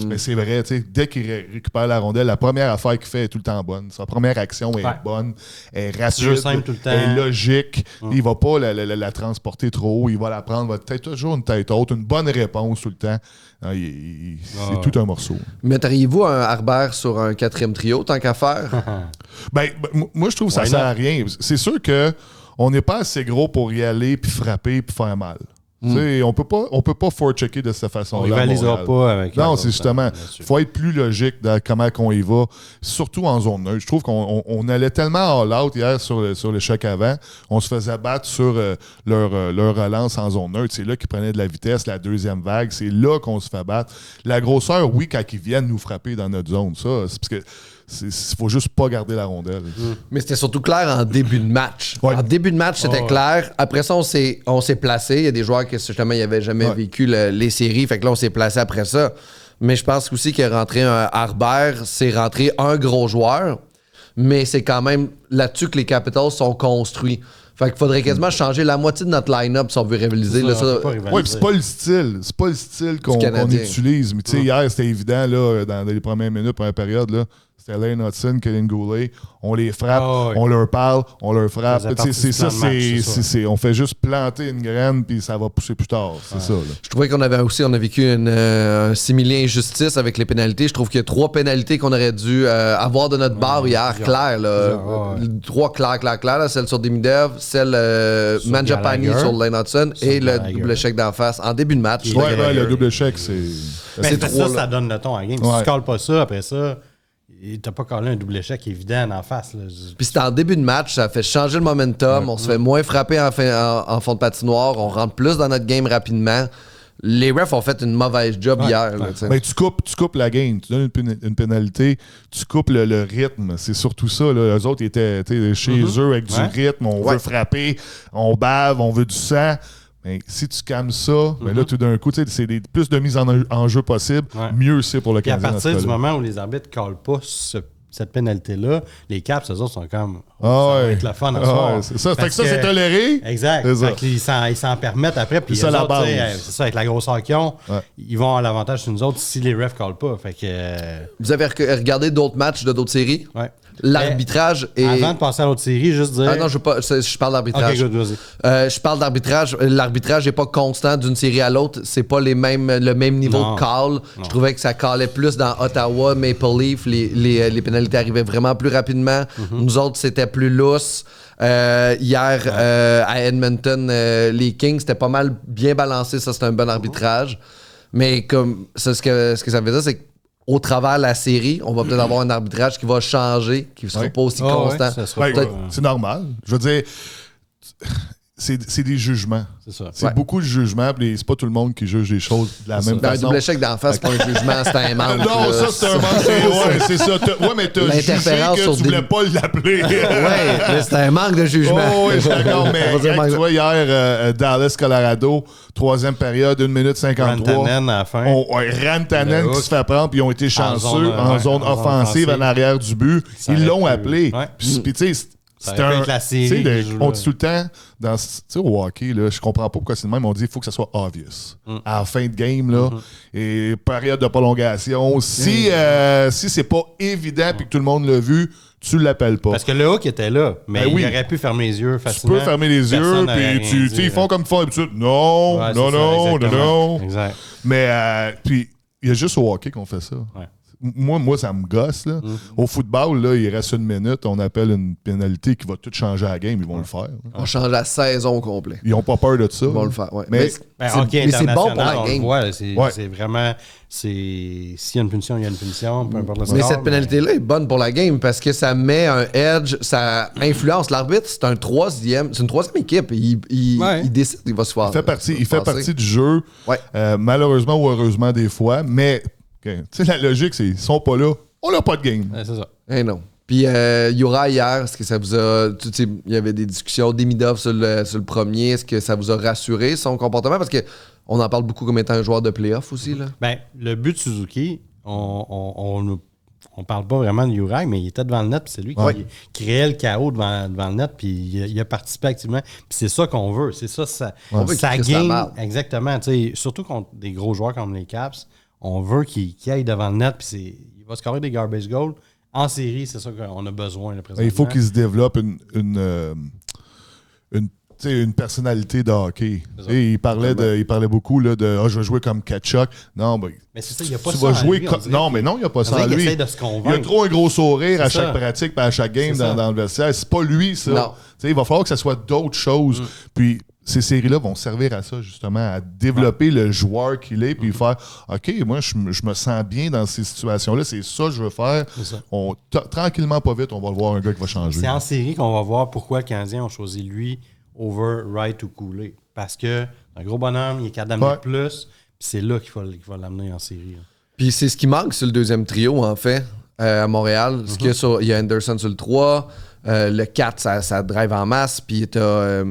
mais c'est vrai, dès qu'il récupère la rondelle, la première affaire qu'il fait est tout le temps bonne. Sa première action est bonne, est rapide, Jeu simple tout le temps. est logique. Il va pas la transporter trop haut, il va la prendre, va peut-être toujours une tête haute, une bonne réponse tout le temps. Non, c'est tout un morceau. Metteriez-vous un Harbert sur un 4e trio, tant qu'à faire? Moi, je trouve que ça sert à rien. C'est sûr qu'on n'est pas assez gros pour y aller, puis frapper, puis faire mal. On peut pas forechecker de cette façon-là. On rivalisera pas avec... Non, c'est justement... Il faut être plus logique dans comment on y va, surtout en zone neutre. Je trouve qu'on allait tellement all-out hier sur le choc avant. On se faisait battre sur leur relance en zone neutre. C'est là qu'ils prenaient de la vitesse, la deuxième vague. C'est là qu'on se fait battre. La grosseur, oui, quand ils viennent nous frapper dans notre zone, ça, c'est parce que... Il faut juste pas garder la rondelle. Mais c'était surtout clair en début de match. Ouais. En début de match, c'était clair. Après ça, on s'est placé. Il y a des joueurs qui, justement, n'avaient jamais vécu les séries. Fait que là, on s'est placé après ça. Mais je pense aussi qu'il est rentré un Harbert, c'est rentré un gros joueur. Mais c'est quand même là-dessus que les Capitals sont construits. Fait qu'il faudrait quasiment changer la moitié de notre line-up si on veut rivaliser. Oui, puis c'est pas le style. C'est pas le style qu'on utilise. Mais tu sais, hier, c'était évident, là, dans les premières minutes, première période, là. C'était Lane Hudson, Kellen Goulet. On les frappe, on leur parle, on leur frappe. C'est ça, on fait juste planter une graine puis ça va pousser plus tard. C'est ça. Là. Je trouvais qu'on a vécu un simili injustice avec les pénalités. Je trouve qu'il y a 3 pénalités qu'on aurait dû avoir de notre barre hier, clair. 3 clairs. Là. Celle sur Demidev, celle Mangiapane sur Lane Hudson et le double échec d'en face en début de match. Le double échec, c'est... C'est ça donne le ton à la game. Si tu ne calls pas ça, après ça... T'as pas collé un double échec évident en face. Là. Puis c'était en début de match, ça fait changer le momentum, on se fait moins frapper en fond de patinoire, on rentre plus dans notre game rapidement. Les refs ont fait une mauvaise job hier. Là, ben, tu coupes la game, tu donnes une pénalité, tu coupes le rythme. C'est surtout ça. Là. Eux autres étaient chez eux avec du rythme, on veut frapper, on bave, on veut du sang. Mais si tu calmes ça, ben là, tout d'un coup, c'est plus de mise en jeu possible, mieux c'est pour le Canadien. À partir du moment où les arbitres ne callent pas cette pénalité-là, les Caps, eux autres, sont comme ça va être le fun à soir. C'est ça. Fait que ça, c'est toléré. Exact. Fait ils s'en permettent après. Puis c'est ça la base. C'est ça, avec la grosseur qu'ils ont, ils vont avoir l'avantage sur nous autres si les refs ne callent pas. Fait que, Vous avez regardé d'autres matchs de d'autres séries? Ouais. L'arbitrage est... Avant de passer à l'autre série, juste dire... Ah non, je parle d'arbitrage. OK, good, vas-y. Je parle d'arbitrage. L'arbitrage n'est pas constant d'une série à l'autre. C'est pas le même niveau de call. Je trouvais que ça callait plus dans Ottawa, Maple Leaf. Les pénalités arrivaient vraiment plus rapidement. Nous autres, c'était plus lousse. Hier, à Edmonton, les Kings, c'était pas mal bien balancé. Ça, c'était un bon arbitrage. Mais comme ça, ce que ça veut dire, c'est qu'au travers de la série, on va peut-être avoir un arbitrage qui va changer, qui ne sera pas aussi constant. ça sera Ouais, pas, c'est normal. Je veux dire, c'est des jugements. c'est ça. C'est beaucoup de jugements, puis c'est pas tout le monde qui juge les choses de la même Ben, un façon. double échec d'en face, c'est pas un jugement, c'est un manque. Non, ça, c'est un manque. Ouais, c'est ça. Ouais, mais t'as jugé L'interférence que sur tu voulais des- pas l'appeler. Ouais, mais c'est un manque de jugement. Oh, oui, je suis d'accord, mais On va dire hey, manque tu de- vois, hier, Dallas, Colorado, 3e période, 1 minute 53. Rantanen à la fin. Rantanen Le qui hook. se fait prendre, puis ils ont été chanceux en zone en offensive en arrière du but. Ça Ils l'ont aurait pu, appelé. ouais. Puis, tu sais, Ça c'est aurait pu un. être la série tu sais, qui joue on là. dit tout le temps, tu sais, au hockey, là, je comprends pas pourquoi c'est le même, on dit qu'il faut que ça soit obvious. À la fin de game, là, et période de prolongation, si c'est pas évident puis que tout le monde l'a vu, tu l'appelles pas. Parce que le hook était là, mais Ben oui. il aurait pu fermer les yeux Tu facilement. peux fermer les yeux, Personne n'aurait puis rien tu dit, sais, ils font comme ils font d'habitude. Non, Ouais, non, c'est ça, non, exactement. non. Exact. Mais, puis, il y a juste au hockey qu'on fait ça. Ouais. Moi, ça me gosse. Là. Au football, là, il reste 1 minute, on appelle une pénalité qui va tout changer à la game, ils vont le faire. Là. On change la saison au complet. Ils n'ont pas peur de ça. Ils vont là. le faire, ouais. Mais, Ben, c'est- hockey mais c'est bon pour international, la on le game. voit, c'est Ouais. c'est vraiment... S'il y a une punition, il y a une punition, peu importe le Mais score, cette pénalité-là est bonne pour la game parce que ça met un edge, ça influence l'arbitre. C'est une troisième équipe. Ouais. Il décide, il va se faire. il fait partie du jeu, Ouais. malheureusement ou heureusement des fois. Mais tu sais, la logique, c'est ils sont pas là, on n'a pas de game. Ouais, c'est ça. Eh non. Puis Yura hier, est-ce que ça vous a. Tu sais, il y avait des discussions d'Emidov sur le premier. Est-ce que ça vous a rassuré son comportement? Parce que on en parle beaucoup comme étant un joueur de playoff aussi. Là. Ben, le but de Suzuki, on parle pas vraiment de Uri, mais il était devant le net, puis c'est lui qui créait le chaos devant le net, puis il a participé activement. Puis c'est ça qu'on veut. C'est ça, On veut ça qu'il crisse la game. marde. Exactement. Tu sais, surtout contre des gros joueurs comme les Caps, on veut qu'il aille devant le net, puis il va scorer des garbage goals. En série, c'est ça qu'on a besoin là, présentement. Il faut qu'il se développe une personnalité de hockey. Il parlait beaucoup là, de je vais jouer comme Kachuk. Non, ben, Mais c'est ça, il n'y a pas tu ça vas en jouer lui, on comme. dirait Non, qu'il- mais non, il n'y a pas on ça en dirait qu'il lui. essaie de se Il convaincre. a trop un gros sourire à C'est chaque ça. pratique et à chaque game C'est ça. dans le vestiaire. C'est pas lui, ça. Non. Tu sais, il va falloir que ça soit d'autres choses. Puis ces séries-là vont servir à ça, justement, à développer le joueur qu'il est, puis faire OK, moi, je me sens bien dans ces situations-là, c'est ça que je veux faire. C'est ça. Tranquillement, pas vite, on va le voir un gars qui va changer. C'est en série qu'on va voir pourquoi le Canadien a choisi lui over Wright ou Cooley. Parce que un gros bonhomme, il est capable d'amener Ouais. plus, puis c'est là qu'il va l'amener en série. Là. Puis c'est ce qui manque sur le deuxième trio, en fait, à Montréal. Parce que il y a Anderson sur le 3, le 4, ça drive en masse, puis t'as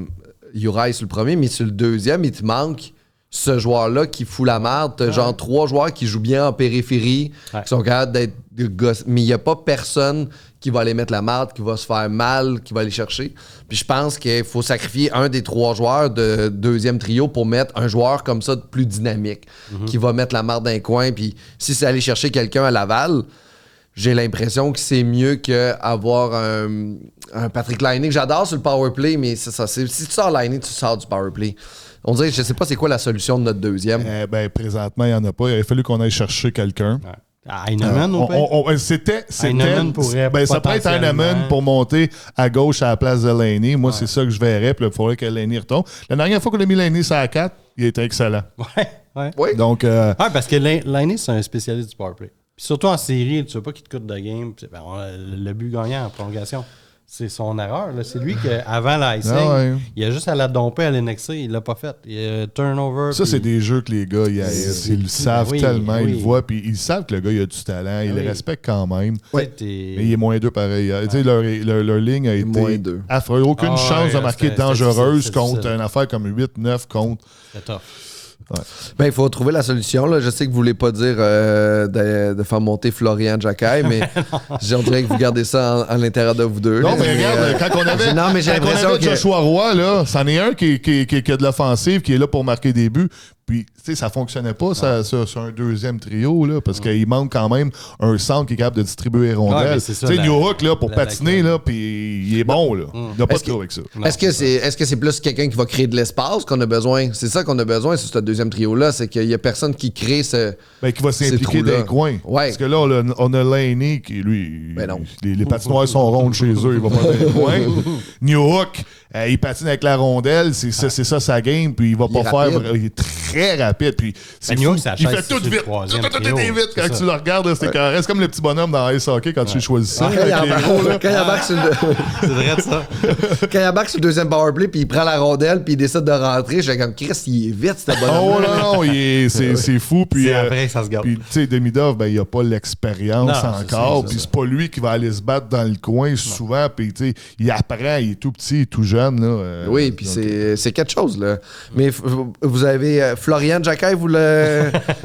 Uri sur le premier, mais sur le deuxième, il te manque ce joueur-là qui fout la merde. T'as genre 3 joueurs qui jouent bien en périphérie, Ouais. qui sont capables d'être des gosses. Mais il n'y a pas personne qui va aller mettre la merde, qui va se faire mal, qui va aller chercher. Puis je pense qu'il faut sacrifier un des 3 joueurs de deuxième trio pour mettre un joueur comme ça de plus dynamique, qui va mettre la merde dans un coin. Puis si c'est aller chercher quelqu'un à Laval, j'ai l'impression que c'est mieux qu'avoir un Patrick Laine, que j'adore sur le powerplay, mais c'est ça. Si tu sors Laine, tu sors du powerplay. On dirait, je sais pas c'est quoi la solution de notre deuxième. Présentement, il n'y en a pas. Il a fallu qu'on aille chercher quelqu'un. Ouais. À Heinemann, au pire? C'était. Heinemann pourrait Ça pourrait être Heinemann potentiellement- pour monter à gauche à la place de Laney. Moi, c'est ça que je verrais. Puis il faudrait que Laney retombe. La dernière fois qu'on a mis Laney sur la 4, il était excellent. Ouais. Oui. Donc, Ouais, parce que Laine, c'est un spécialiste du powerplay. Puis surtout en série, tu veux pas qu'il te coûte de game. Puis, ben, le but gagnant en prolongation, c'est son erreur. Là. C'est lui qu'avant l'icing, ouais. il a juste à la domper, à l'annexer. Il l'a pas fait. Il a turnover. ça, puis- c'est des jeux que les gars, ils haïssent. Ils le savent oui, tellement, ils oui. le voient. Puis ils savent que le gars, il a du talent. Ils le Oui. respectent quand même. Tu sais, t'es- Mais il est moins 2 pareil. Tu sais, leur ligne a moins été 2. affreuse. Aucune Ah chance ouais, de marquer c'était dangereuse difficile, contre difficile. une affaire comme 8-9 contre. C'est tough. Ben, il faut trouver la solution. Là. Je sais que vous voulez pas dire de faire monter Florian Jacquet, mais on dirait que vous gardez ça en l'intérieur de vous deux. Non, là. mais regarde, quand on avait, non, mais j'ai quand on l'impression avait que... Joshua Roy, là, c'en est un qui a de l'offensive, qui est là pour marquer des buts. Puis, tu sais, ça fonctionnait pas ça, sur un deuxième trio, là, parce qu'il manque quand même un centre qui est capable de distribuer les Ouais, rondelles. mais Tu c'est ça, sais, la- New Hook, là, pour la- patiner, là, puis il est bon, là. Il n'a pas de trouble avec ça. Non, Est-ce que c'est plus quelqu'un qui va créer de l'espace qu'on a besoin? C'est ça qu'on a besoin sur ce deuxième trio-là, c'est qu'il y a personne qui crée ce... Ben, qui va s'impliquer trous-là. dans les coins. Ouais. Parce que là, on a Laney qui, lui, Ben non. les patinoires sont rondes chez eux, il va pas dans les coins. New Hook, il patine avec la rondelle, c'est ça sa game, puis il va pas faire. Il est très rapide, puis c'est fou. Il fait tout vite. Tout est vite quand tu le regardes, c'est carré. C'est comme le petit bonhomme dans Ice Hockey quand tu choisis ça. Quand il embarque sur le deuxième powerplay, puis il prend la rondelle, puis il décide de rentrer, je fais comme Chris, il est vite, ce bonhomme. Oh non, c'est fou. Puis après, ça se garde. Puis, tu sais, Demidov, il a pas l'expérience encore. Puis c'est pas lui qui va aller se battre dans le coin souvent. Puis, tu sais, il apprend, il est tout petit, il est tout jeune. Là, oui, puis c'est quelque chose, là. Mais vous avez Florian Jacquet,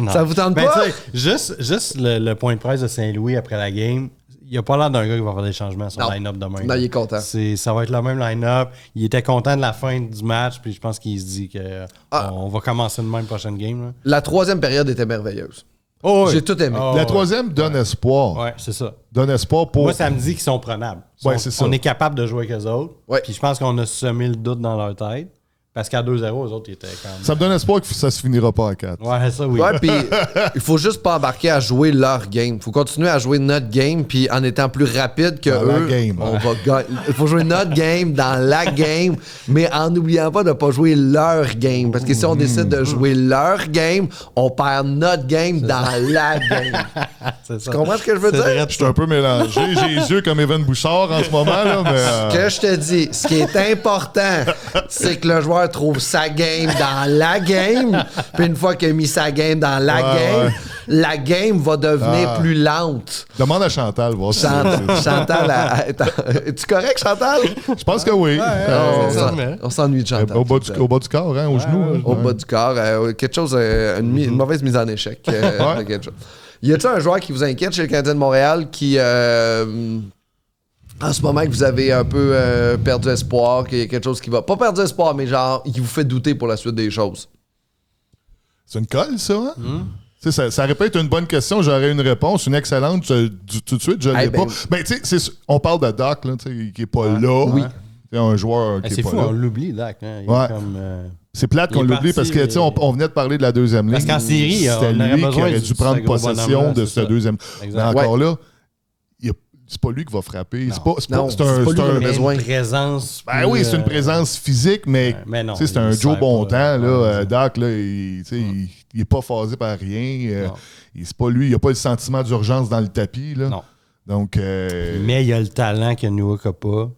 ça vous tente pas? Juste le point de presse de Saint-Louis après la game, il a pas l'air d'un gars qui va faire des changements à son line-up demain. Non, il est content. Ça va être le même line-up. Il était content de la fin du match, puis je pense qu'il se dit qu'on va commencer de même prochaine game. Là. La troisième période était merveilleuse. Oh, oui. J'ai tout aimé. La troisième donne espoir. Ouais, c'est ça. Donne espoir pour... Moi, ça me dit qu'ils sont prenables. C'est ça. On est capable de jouer avec eux autres. Ouais. Puis je pense qu'on a semé le doute dans leur tête. Parce qu'à 2-0, eux autres, ils étaient quand même... Ça me donne espoir que ça se finira pas à 4. Ouais, ça, oui. Ouais, puis il faut juste pas embarquer à jouer leur game. Il faut continuer à jouer notre game, puis en étant plus rapide que eux, on va gagner. Il faut jouer notre game dans la game, mais en n'oubliant pas de pas jouer leur game. Parce que si on décide de jouer leur game, on perd notre game dans la game. C'est ça. Tu comprends ce que je veux dire? Je suis un peu mélangé. J'ai les yeux comme Evan Bouchard en ce moment. Là, mais, Ce que je te dis, ce qui est important, c'est que le joueur trouve sa game dans la game. Puis une fois qu'il a mis sa game dans la game, la game va devenir plus lente. Demande à Chantal. Voir Chantal, es-tu correct, Chantal? Je pense que oui. On s'ennuie de Chantal. Au bas du corps, hein, au genou. Au bas du corps. Quelque chose, une mauvaise mise en échec. Quelque chose. Y a-t-il un joueur qui vous inquiète chez le Canadien de Montréal qui... en ce moment que vous avez un peu perdu espoir, qu'il y a quelque chose qui va... Pas perdu espoir, mais genre, qui vous fait douter pour la suite des choses. C'est une colle, ça, hein? Ça aurait pas été une bonne question, j'aurais une réponse, une excellente, tout de suite, je l'ai pas. Ben, tu sais, on parle de Doc, là, qui est pas là. Oui. C'est un joueur qui est pas fou, là. On l'oublie, Doc. Hein. C'est plate qu'on l'oublie parce que, tu sais, on venait de parler de la deuxième ligne. Parce qu'en série, c'était lui qui aurait dû prendre possession de ce deuxième. Mais encore là, c'est pas lui qui va frapper. C'est un besoin de présence. Ben oui, c'est une présence physique, mais c'est un Joe Bontemps. Doc, là, il est pas phasé par rien. C'est pas lui, il a pas le sentiment d'urgence dans le tapis. Là. Non. Donc, mais il y a le talent que Newark n'a pas.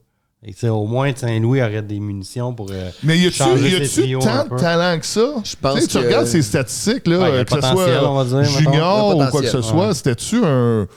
Et au moins, Saint-Louis aurait des munitions pour mais y a-tu tant de talent que ça? Je pense tu regardes ses statistiques, là, que ce soit junior ou quoi que ce soit, c'était-tu un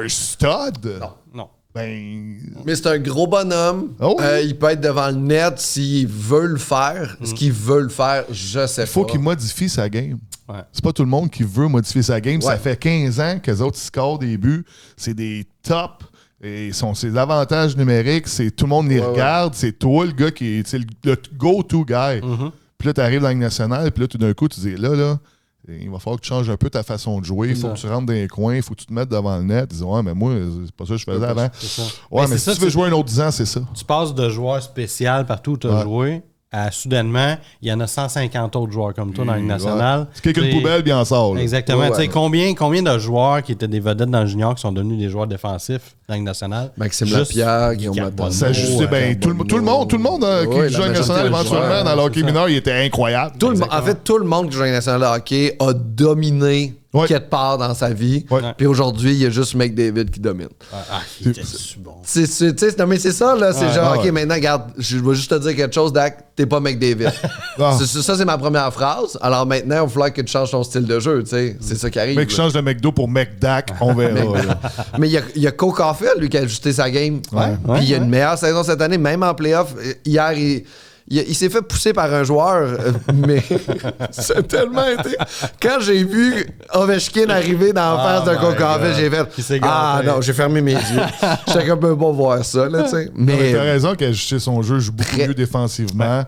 stud? Non. Mais c'est un gros bonhomme. Oh oui. Il peut être devant le net s'il veut le faire. Ce qu'il veut le faire, je sais pas. Il faut qu'il modifie sa game. Ouais. C'est pas tout le monde qui veut modifier sa game. Ça fait 15 ans que les autres scorent des buts. C'est des tops. Et c'est l'avantage numérique. C'est tout le monde les regarde. C'est toi le gars qui est le go-to guy. Puis là, tu arrives dans la Ligue nationale. Puis là, tout d'un coup, tu dis là, il va falloir que tu changes un peu ta façon de jouer. Il faut que tu rentres dans les coins. Il faut que tu te mettes devant le net. Ils disent mais moi, c'est pas ça que je faisais avant. Mais si tu veux jouer un autre 10 ans, c'est ça. Tu passes de joueur spécial partout où tu as joué à soudainement, il y en a 150 autres joueurs comme toi dans la Ligue nationale. C'est quelqu'un de poubelle, bien en sort. Là. Exactement. Combien de joueurs qui étaient des vedettes dans le junior qui sont devenus des joueurs défensifs dans la Ligue nationale? Maxime Lapierre, Guillaume Maton. Ça juste bien tout le monde qui joue en nationale éventuellement dans le hockey mineur, il était incroyable. En fait, tout le monde qui joue en nationale de hockey a dominé quelque part dans sa vie. Puis aujourd'hui, il y a juste McDavid qui domine. Il était bon. Non, mais c'est ça, là. C'est genre, OK, maintenant, regarde, je vais juste te dire quelque chose, Dak, t'es pas McDavid. Ça, c'est ma première phrase. Alors maintenant, il va falloir que tu changes ton style de jeu, tu sais. C'est ça qui arrive. Mais que change de McDo pour McDac, on verra. Mais il y a Cole Caulfield, lui, qui a ajusté sa game. Puis il y a une meilleure saison cette année, même en playoff. Hier, il s'est fait pousser par un joueur, mais c'est tellement été... Quand j'ai vu Ovechkin arriver dans la face de Cole Caulfield, j'ai fait non, j'ai fermé mes yeux. Chacun peut pas voir ça, là, tu sais. Mais t'as raison qu'ajuster son jeu, joue beaucoup mieux défensivement.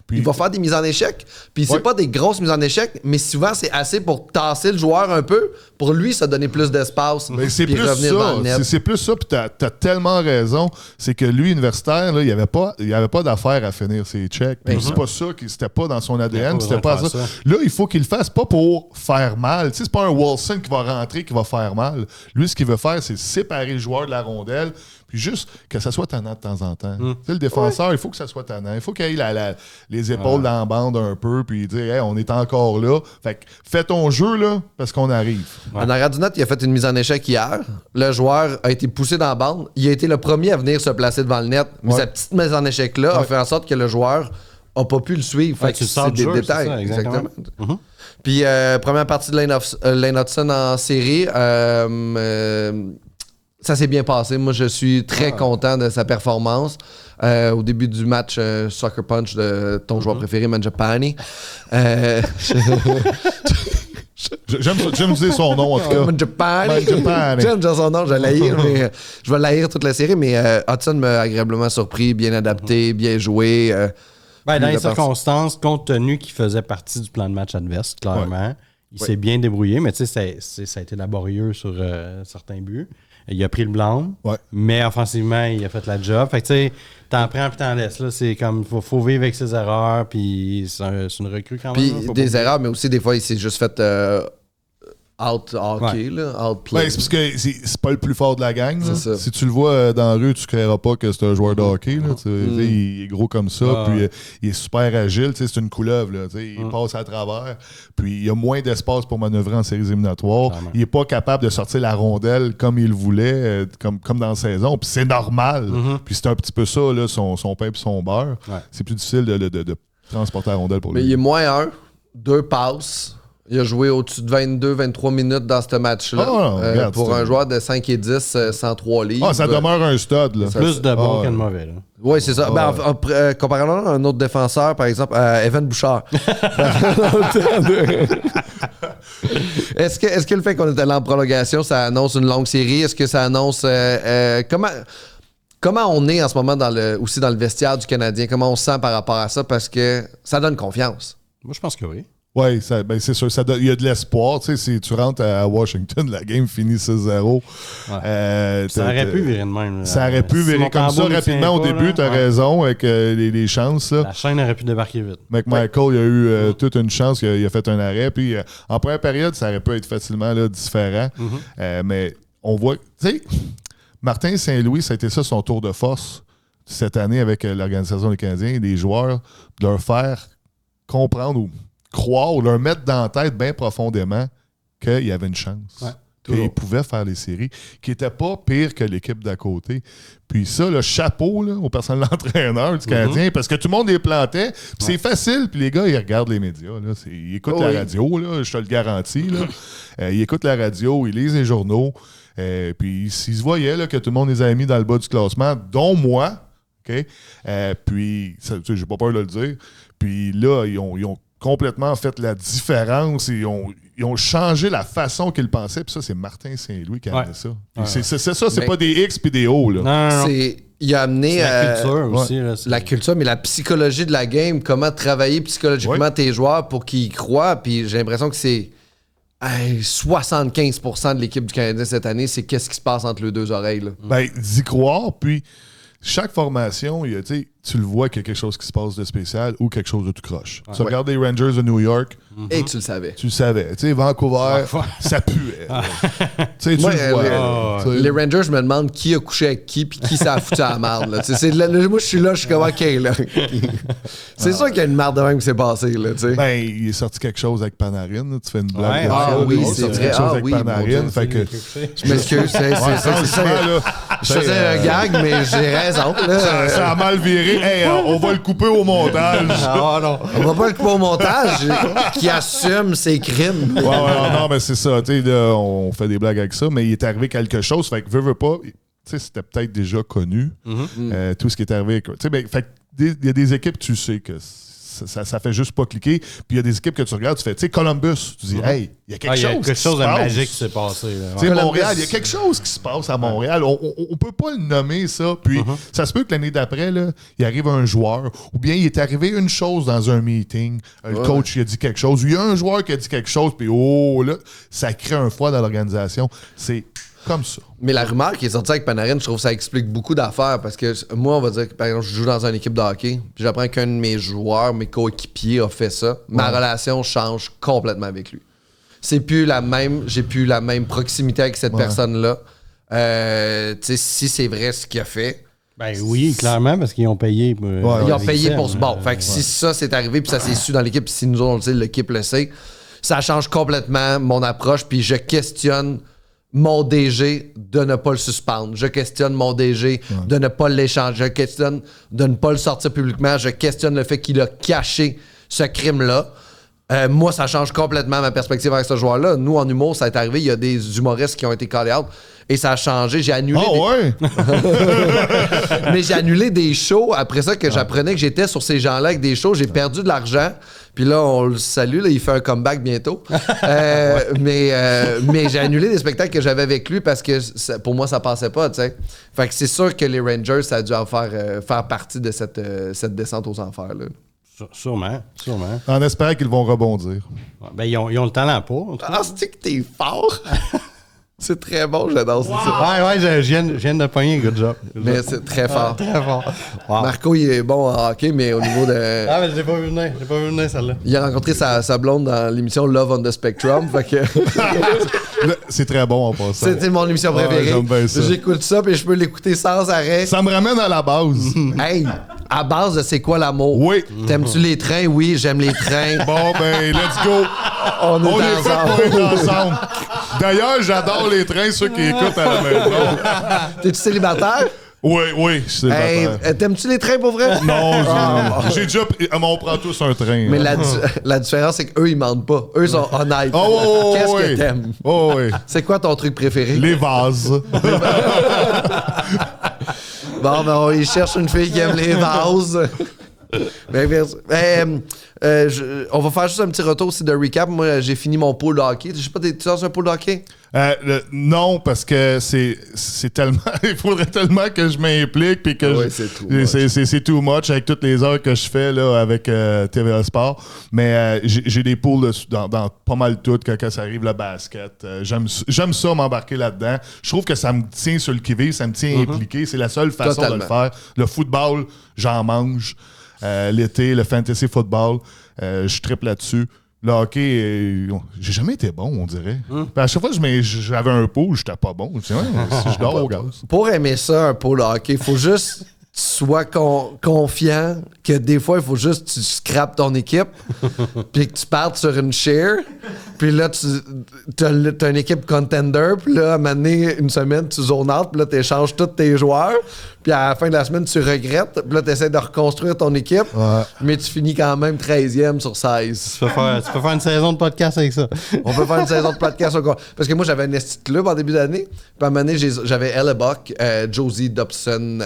Puis, il va faire des mises en échec. Puis c'est pas des grosses mises en échec, mais souvent c'est assez pour tasser le joueur un peu, pour lui ça donner plus d'espace. Mais c'est puis plus revenir ça. dans le net. C'est plus ça, puis t'as tellement raison. C'est que lui, universitaire, là, il n'y avait pas d'affaire à finir ses checks. C'est pas ça, c'était pas dans son ADN, c'était pas ça. Là, il faut qu'il le fasse pas pour faire mal. Tu sais, c'est pas un Wilson qui va rentrer, qui va faire mal. Lui, ce qu'il veut faire, c'est séparer le joueur de la rondelle, Puis juste que ça soit tannant de temps en temps. Tu sais, le défenseur, il faut que ça soit tannant. Il faut qu'il ait les épaules dans la bande un peu, puis dire, hey, on est encore là. Fait que fais ton jeu, là, parce qu'on arrive. En arrière du net, il a fait une mise en échec hier. Le joueur a été poussé dans la bande. Il a été le premier à venir se placer devant le net. Mais sa petite mise en échec-là a fait en sorte que le joueur n'a pas pu le suivre. Fait que c'est des détails. Ça, exactement. Puis, première partie de Lane Hudson en série. Ça s'est bien passé. Moi, je suis très content de sa performance. Au début du match Sucker Punch de ton joueur préféré, Mangiapane. J'aime dire son nom, en tout cas. Mangiapane. J'aime dire son nom, je vais l'haïr, mais je vais l'haïr toute la série. Mais Hudson m'a agréablement surpris, bien adapté, bien joué. Dans les circonstances, compte tenu qu'il faisait partie du plan de match adverse, clairement, il s'est bien débrouillé, mais tu sais, ça a été laborieux sur certains buts. Il a pris le blanc, mais offensivement, il a fait la job. Fait que tu sais, t'en prends puis t'en laisses. Là. C'est comme, faut vivre avec ses erreurs, puis c'est une recrue quand même. Puis des erreurs, mais aussi des fois, il s'est juste fait out-hockey, out-play. C'est parce que c'est pas le plus fort de la gang. Si tu le vois dans la rue, tu ne créeras pas que c'est un joueur de hockey. Là, il est gros comme ça, puis il est super agile. C'est une couleuvre. Là, il passe à travers. Puis il y a moins d'espace pour manœuvrer en séries éliminatoires. Il n'est pas capable de sortir la rondelle comme il voulait, comme dans la saison. Puis c'est normal. Puis c'est un petit peu ça, là, son pain et son beurre. C'est plus difficile de transporter la rondelle pour lui. Mais il est -1, 2 passes. Il a joué au-dessus de 22-23 minutes dans ce match-là. Pour un joueur de 5 et 10, 103 livres. Ça demeure un stud. Là. Plus de bon que de mauvais. Là. Oui, c'est ça. Comparons à un autre défenseur, par exemple, Evan Bouchard. Est-ce que le fait qu'on est allé en prolongation, ça annonce une longue série? Est-ce que ça annonce... Comment on est en ce moment aussi dans le vestiaire du Canadien? Comment on se sent par rapport à ça? Parce que ça donne confiance. Moi, je pense que oui. Oui, c'est sûr. Il y a de l'espoir. Tu sais, si tu rentres à Washington, la game finit 6-0. Ça aurait pu virer de même. Ça aurait pu virer comme ça rapidement au début. Tu as raison avec les chances. Là. La chaîne aurait pu débarquer vite. McMichael, il a eu toute une chance. Il a fait un arrêt. Puis en première période, ça aurait pu être facilement différent. Mais on voit... Tu sais, Martin Saint-Louis, ça a été ça son tour de force cette année avec l'Organisation des Canadiens, des joueurs, de leur faire comprendre ou croire ou leur mettre dans la tête bien profondément qu'il y avait une chance. Qu'ils pouvaient faire les séries, qui n'étaient pas pire que l'équipe d'à côté. Puis ça, le chapeau là, au personnel d'entraîneur du Canadien, parce que tout le monde les plantait. Puis c'est facile, puis les gars, ils regardent les médias. Là. Ils écoutent la radio, là, je te le garantis. Là. Ils écoutent la radio, ils lisent les journaux. Puis s'ils se voyaient là, que tout le monde les a mis dans le bas du classement, dont moi, puis, j'ai pas peur de le dire, puis là, ils ont complètement fait la différence et ils ont changé la façon qu'ils pensaient. Puis ça, c'est Martin Saint-Louis qui a amené ça. C'est ça, c'est pas des X puis des O. Là. Non. Il a amené la culture aussi. Là, la culture, mais la psychologie de la game, comment travailler psychologiquement tes joueurs pour qu'ils y croient. Puis j'ai l'impression que c'est 75% de l'équipe du Canadien cette année, c'est qu'est-ce qui se passe entre les deux oreilles. Là. D'y croire, puis chaque formation, tu le vois qu'il y a quelque chose qui se passe de spécial ou quelque chose de tout croche. Tu regardes les Rangers de New York. Et tu le savais. Tu le savais. Tu sais, Vancouver, ça puait. Tu le vois. Les Rangers, je me demande qui a couché avec qui puis qui ça a foutu à la marde. Moi, je suis là, je suis comme OK. Là. C'est sûr qu'il y a une marde de même qui s'est passée. Là, il est sorti quelque chose avec Panarin. Tu fais une blague. Oui, c'est vrai. Avec Panarin. Fait que je m'excuse. Je faisais un gag, mais j'ai raison. Là. Ça a mal viré. Hey, on va le couper au montage. Non. On va pas le couper au montage. Qui assume ses crimes. Non, mais c'est ça. Là, on fait des blagues avec ça, mais il est arrivé quelque chose. Fait que veux pas. C'était peut-être déjà connu. Tout ce qui est arrivé. Il y a des équipes, tu sais que ça fait juste pas cliquer. Puis il y a des équipes que tu regardes, tu fais, Columbus, tu dis, hey, il y a quelque chose. Il y a quelque chose de magique qui s'est passé. Montréal, il y a quelque chose qui se passe à Montréal. On peut pas le nommer, ça. Puis ça se peut que l'année d'après, là, il arrive un joueur, ou bien il est arrivé une chose dans un meeting, le coach il a dit quelque chose, ou il y a un joueur qui a dit quelque chose, puis là, ça crée un froid dans l'organisation. C'est comme ça. Mais la rumeur qui est sortie avec Panarin, je trouve que ça explique beaucoup d'affaires parce que moi, on va dire que par exemple, je joue dans une équipe de hockey, puis j'apprends qu'un de mes joueurs, mes coéquipiers a fait ça. Ma relation change complètement avec lui. C'est plus la même, j'ai plus la même proximité avec cette personne-là. Si c'est vrai ce qu'il a fait. Ben oui, clairement, parce qu'ils ont payé. Ils ont payé pour ce bon. Fait que si ça c'est arrivé, puis ça s'est su dans l'équipe, puis si nous on le sait, l'équipe le sait, ça change complètement mon approche, puis je questionne mon DG de ne pas le suspendre. Je questionne mon DG de ne pas l'échanger. Je questionne de ne pas le sortir publiquement. Je questionne le fait qu'il a caché ce crime-là. Moi, ça change complètement ma perspective avec ce joueur-là. Nous, en humour, ça est arrivé. Il y a des humoristes qui ont été callés out et ça a changé. J'ai annulé. Mais j'ai annulé des shows après ça que j'apprenais que j'étais sur ces gens-là avec des shows. J'ai perdu de l'argent. Puis là, on le salue. Là, il fait un comeback bientôt. Mais j'ai annulé des spectacles que j'avais avec lui parce que pour moi, ça passait pas. T'sais. Fait que c'est sûr que les Rangers, ça a dû en faire partie de cette descente aux enfers. Là. Sûrement. En espérant qu'ils vont rebondir. Ben, ils ont le talent pour. Ah, c'est que t'es fort! C'est très bon, j'adore ça. Ouais, je viens de pogner, good job. Mais c'est très fort. Très fort. Wow. Marco, il est bon en hockey, mais au niveau de... Ah, mais je l'ai pas vu venir, celle-là. Il a rencontré sa blonde dans l'émission Love on the Spectrum. Fait que... C'est très bon en passant. C'était mon émission préférée. J'aime bien ça. J'écoute ça, puis je peux l'écouter sans arrêt. Ça me ramène à la base. Hey, à base de c'est quoi l'amour? Oui. T'aimes-tu les trains? Oui, j'aime les trains. Bon, ben, let's go. On est fait pour être ensemble. D'ailleurs, j'adore les trains, ceux qui écoutent à la maison. T'es-tu célibataire? Oui, je sais pas. T'aimes-tu les trains pour vrai? Non, j'ai déjà... On prend tous un train. Mais la différence, c'est qu'eux, ils mentent pas. Eux, ils sont honnêtes. Qu'est-ce que t'aimes? Oh, oui. C'est quoi ton truc préféré? Les vases. Bon, ben, il cherche une fille qui aime les vases. On va faire juste un petit retour aussi de recap. Moi, j'ai fini mon pool de hockey. Je sais pas, tu lances un pool de hockey? Non, parce que c'est tellement... Il faudrait tellement que je m'implique puis que c'est too much avec toutes les heures que je fais là, avec TVA Sport. Mais j'ai des pools dans pas mal tout quand ça arrive le basket. J'aime ça m'embarquer là-dedans. Je trouve que ça me tient sur le qui-vive, ça me tient impliqué. C'est la seule façon de le faire. Le football, j'en mange. L'été, le fantasy football, je trippe là-dessus. Le hockey, j'ai jamais été bon, on dirait. Puis à chaque fois que j'avais un pool, j'étais pas bon. Je disais, si je dors au gaz. Pour aimer ça, un pool de hockey, il faut juste que tu sois confiant que des fois, il faut juste que tu scrapes ton équipe puis que tu partes sur une share. Puis là, t'as une équipe contender. Puis là, à un moment donné, une semaine, tu zones out. Puis là, tu échanges tous tes joueurs. Puis à la fin de la semaine, tu regrettes. Puis là, tu essaies de reconstruire ton équipe. Ouais. Mais tu finis quand même 13e sur 16. Tu peux faire une saison de podcast avec ça. On peut faire une saison de podcast encore. Parce que moi, j'avais un esti de club en début d'année. Puis à un moment donné, j'avais Hellebuck, Josie Dobson,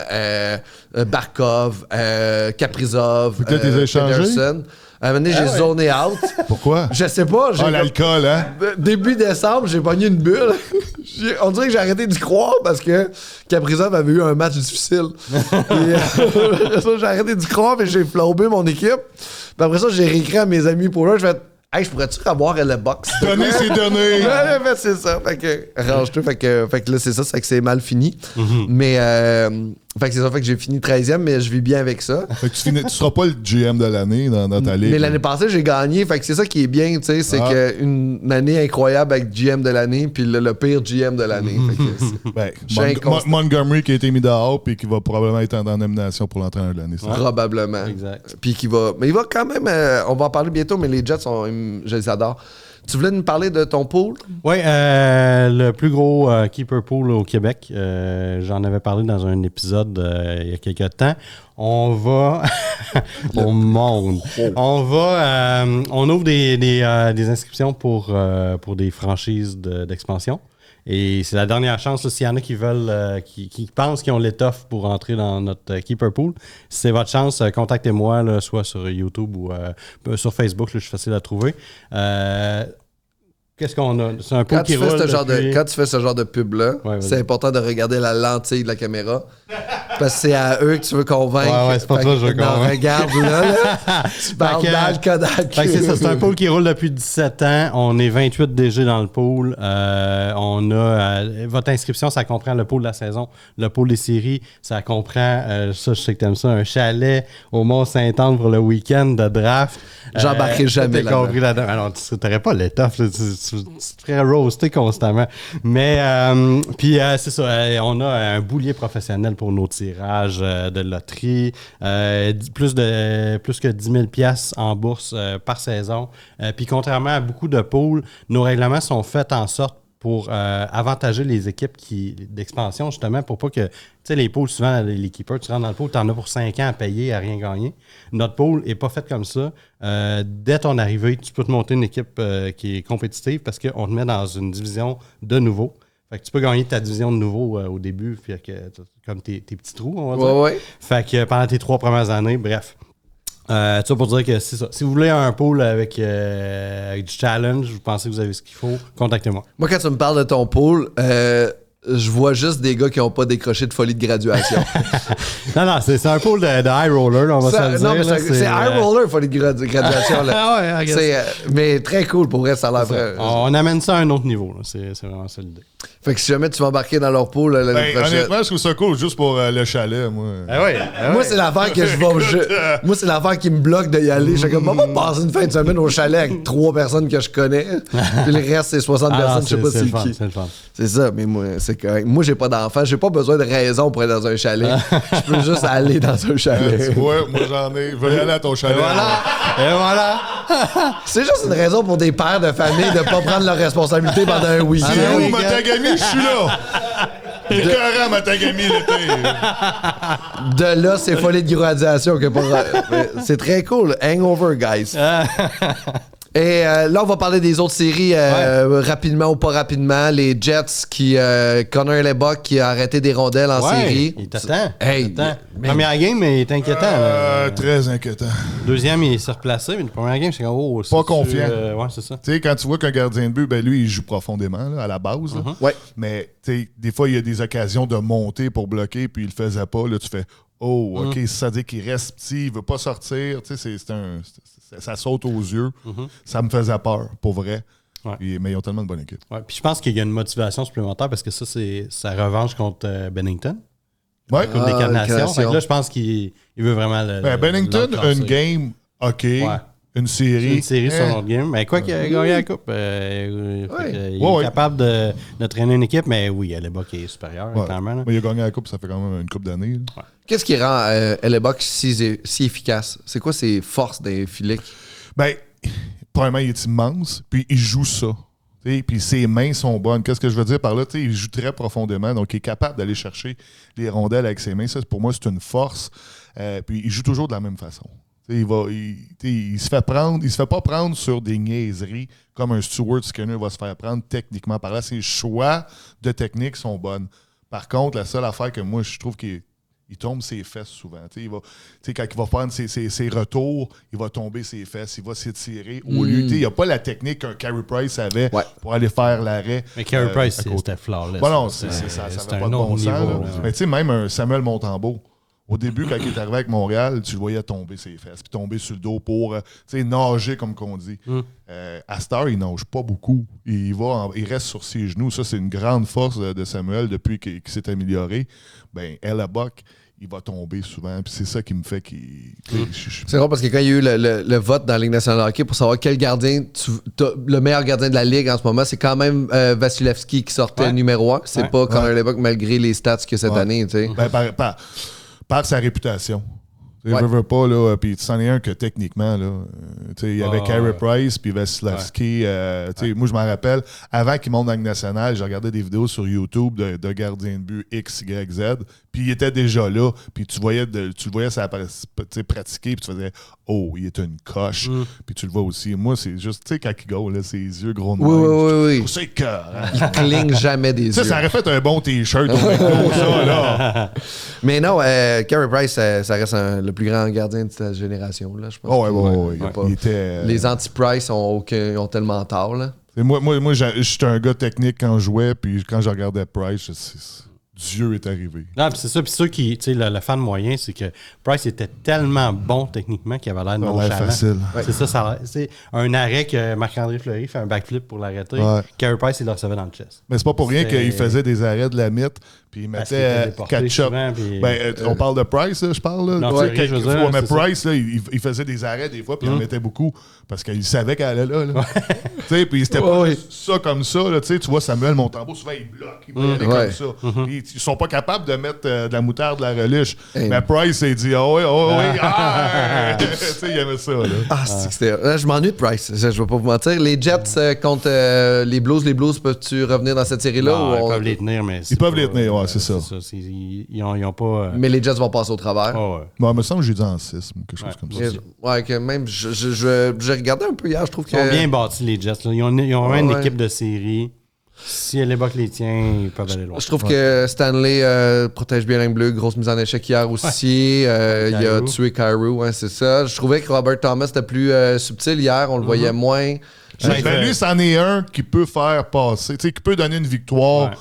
Barkov, Kaprizov, Pedersen. À un moment donné, j'ai zoné out. Pourquoi? Je sais pas. L'alcool, hein? Début décembre, j'ai pogné une bulle. On dirait que j'ai arrêté d'y croire parce que Kaprizov avait eu un match difficile. J'ai arrêté d'y croire, mais j'ai flambé mon équipe. Puis après ça, j'ai réécrit à mes amis pour là. Je fais, hey, je pourrais-tu avoir le box? Donner, c'est donner. Ouais, c'est ça. Fait que, arrange-toi. Fait que là, c'est ça. C'est que c'est mal fini. Mais, fait que c'est ça. Fait que j'ai fini 13e, mais je vis bien avec ça. Fait que tu seras pas le GM de l'année dans ta ligue. Mais l'année passée, j'ai gagné. Fait que c'est ça qui est bien, tu sais. C'est qu'une année incroyable avec GM de l'année, puis le pire GM de l'année. Montgomery qui a été mis dehors, puis qui va probablement être en nomination pour l'entraîneur de l'année. Probablement. Exact. Puis qui va. Mais il va quand même. On va en parler bientôt, mais les Jets, je les adore. Tu voulais nous parler de ton pool? Oui, le plus gros keeper pool au Québec. J'en avais parlé dans un épisode il y a quelques temps. On va... on monte. On ouvre des inscriptions pour des franchises d'expansion. Et c'est la dernière chance, s'il y en a qui veulent, qui pensent qu'ils ont l'étoffe pour entrer dans notre Keeper Pool. Si c'est votre chance, contactez-moi, là, soit sur YouTube ou sur Facebook, là, je suis facile à trouver. Qu'est-ce qu'on a? C'est un pool qui roule quand tu fais ce genre de pub-là, ouais, c'est important de regarder la lentille de la caméra. parce que c'est à eux que tu veux convaincre. Ouais, c'est pas toi que je veux convaincre. Regarde, là, tu parles dans le Kodak. C'est ça, c'est un pool qui roule depuis 17 ans. On est 28 DG dans le pool. On a votre inscription, ça comprend le pool de la saison, le pool des séries, ça comprend, ça, je sais que t'aimes ça, un chalet au Mont-Saint-Anne pour le week-end de draft. J'embarquerai jamais là-dedans. Compris là-dedans. Alors, tu n'aurais pas l'étoffe, tu te ferais roaster constamment. Mais, puis, c'est ça, on a un boulier professionnel pour nos tirages de loterie, plus que 10 000 piastres en bourse par saison. Puis, contrairement à beaucoup de pools, nos règlements sont faits en sorte pour avantager les équipes d'expansion, justement, pour pas que, tu sais, les pools, souvent, les keepers, tu rentres dans le pool, tu en as pour 5 ans à payer, à rien gagner. Notre pool n'est pas fait comme ça. Dès ton arrivée, tu peux te monter une équipe qui est compétitive parce qu'on te met dans une division de nouveau. Fait que tu peux gagner ta division de nouveau au début, puis comme tes petits trous, on va dire. Ouais. Fait que pendant tes 3 premières années, bref. Ça pour dire que c'est ça. Si vous voulez un pool avec du challenge, vous pensez que vous avez ce qu'il faut, contactez-moi. Moi, quand tu me parles de ton pool, je vois juste des gars qui n'ont pas décroché de folie de graduation. non, c'est un pool de high roller, là, on va se le dire. Non, mais c'est high roller, folie de graduation. Là. Ah ouais, mais très cool, pour vrai, ça a l'air vrai. On amène ça à un autre niveau. Là. C'est vraiment ça l'idée. Fait que si jamais tu vas embarquer dans leur pool l'année prochaine... Honnêtement, je trouve ça cool juste pour le chalet, moi. Moi, c'est l'affaire que je vais... Moi, c'est l'affaire qui me bloque d'y aller. Je suis comme, on va passer une fin de semaine au chalet avec 3 personnes que je connais. Puis le reste, c'est 60 personnes, je sais pas c'est qui. C'est le fun. C'est ça, mais moi, c'est correct. Moi, j'ai pas d'enfant. J'ai pas besoin de raison pour être dans un chalet. Je peux juste aller dans un chalet. Ouais, moi, j'en ai. Je vais y aller à ton chalet. Et voilà. C'est juste une raison pour des pères de famille de pas prendre leurs responsabilités pendant un week-end. C'est où, Matagami? Je suis là. Écœurant, Matagami, l'été. De là, c'est folie de graduation que pour... C'est très cool. Hangover, guys. Et là, on va parler des autres séries rapidement ou pas rapidement. Les Jets qui... Connor Hellebuck qui a arrêté des rondelles en série. Il t'attend. Hey, Première game, mais il est inquiétant. Très inquiétant. Deuxième, il s'est replacé. Mais le première game, c'est comme... Pas confiant. Ouais, c'est ça. Tu sais, quand tu vois qu'un gardien de but, ben lui, il joue profondément là, à la base. Là. Ouais. Mais tu sais, des fois, il y a des occasions de monter pour bloquer, puis il le faisait pas. Là, tu fais oh, OK, ça veut dire qu'il reste petit, il veut pas sortir. Tu sais, ça saute aux yeux. Ça me faisait peur, pour vrai. Ouais. Mais ils ont tellement de bonne équipe. Ouais. Puis je pense qu'il y a une motivation supplémentaire parce que ça, c'est sa revanche contre Bennington. Ouais. Contre l'incarnation. Fait que là, je pense qu'il veut vraiment Bennington, une game, OK. Ouais. Une série. Une série sur notre game. Mais quoi qu'il a gagné la coupe, il est capable de traîner une équipe, mais oui, Hellebuck est supérieur, clairement. Là. Mais il a gagné la coupe, ça fait quand même une coupe d'années. Ouais. Qu'est-ce qui rend Hellebuck si efficace? C'est quoi ses forces des filets? Ben, premièrement, il est immense, puis il joue ça. Puis ses mains sont bonnes. Qu'est-ce que je veux dire par là? Il joue très profondément, donc il est capable d'aller chercher les rondelles avec ses mains. Ça, pour moi, c'est une force. Puis il joue toujours de la même façon. Il se fait pas prendre sur des niaiseries comme un Stuart Skinner va se faire prendre techniquement par là. Ses choix de technique sont bonnes. Par contre, la seule affaire que moi, je trouve qu'il tombe ses fesses souvent. Quand il va prendre ses retours, il va tomber ses fesses, il va s'étirer. Au lieu, il n'y a pas la technique qu'un Carey Price avait pour aller faire l'arrêt. Mais Carey Price, c'était flawless. Bon, non, ça n'avait pas de bon sens. Mais tu sais, même un Samuel Montembeault, au début, quand il est arrivé avec Montréal, tu le voyais tomber ses fesses, puis tomber sur le dos pour nager, comme qu'on dit. À Star, il nage pas beaucoup. Il reste sur ses genoux. Ça, c'est une grande force de Samuel depuis qu'il s'est amélioré. Ben, Hellebuck, il va tomber souvent. Puis c'est ça qui me fait qu'il... C'est drôle parce que quand il y a eu le vote dans la Ligue nationale de hockey pour savoir quel gardien, le meilleur gardien de la Ligue en ce moment, c'est quand même Vasilevski qui sortait numéro 1. C'est pas Connor Hellebuck malgré les stats qu'il y a cette année. Ben, par sa réputation. Il veut pas, là, puis c'en est un que techniquement, là, il y avait Carey Price puis Vasilevski. Moi, je m'en rappelle, avant qu'il monte dans la Ligue nationale, j'ai regardé des vidéos sur YouTube de gardiens de but X, Y, Z, puis il était déjà là, puis tu le voyais ça pratiquer, puis tu faisais « Oh, il est une coche », puis tu le vois aussi. Moi, c'est juste, tu sais, quand il go, là, ses yeux gros de même. Oui. C'est cœur. Il cligne jamais des yeux. Ça aurait fait un bon T-shirt au McDo, ça, là. Mais non, Carey Price, ça reste le plus grand gardien de cette génération, là, je pense. Les anti-Price ont tellement tort, là. Moi, j'étais un gars technique quand je jouais, puis quand je regardais Price, c'est Dieu est arrivé. Non, puis c'est ça. Puis ceux qui, tu sais, le fan moyen, c'est que Price était tellement bon techniquement qu'il avait l'air Ça a l'air nonchalant. facile. C'est ça, c'est un arrêt que Marc-André Fleury fait un backflip pour l'arrêter. Ouais. Carey Price, il le recevait dans le chest. Mais c'est pas pour rien C'est- qu'il faisait des arrêts de la mythe, puis il Parce qu'il était mettait déporté ketchup. souvent, puis- On parle de Price, là, je parle. Là. Non, Tu sais, Fleury, je veux quand- dire, mais c'est Price, là, il faisait des arrêts des fois, puis il en mettait beaucoup, parce qu'il savait qu'elle allait là. là. Tu sais, puis c'était pas juste ça comme ça. Là, tu vois, Samuel Montembeau, souvent, il bloque. Il va y aller comme ça. Puis ils sont pas capables de mettre de la moutarde, de la relish. Mais Price, il dit, ah oui, tu sais, il aimait ça. Là. Ah, c'est que c'était. Là, je m'ennuie de Price. Je vais pas vous mentir. Les Jets contre les Blues, peuvent-tu revenir dans cette série-là? Non, ou ils on- peuvent les tenir, mais Ils peuvent les tenir, ouais, c'est ça. Ils ont pas... Mais les Jets vont passer au travers. Ah ouais. Bon, il me semble que j'ai dit en 6, quelque chose comme ça. Ouais, que même, j'ai regardé un peu hier, je trouve que. Ils sont bien bâtis, les Jets. Là. Ils ont vraiment une Ouais. équipe de série. Si elle évoque les tiens, ils peuvent aller loin. Je trouve que Stanley protège bien l'angle bleu. Grosse mise en échec hier aussi. Il a Kyrou. tué Kyrou, c'est ça. Je trouvais que Robert Thomas était plus subtil hier. On le voyait moins. Ben, lui, c'en est un qui peut faire passer, tu sais, qui peut donner une victoire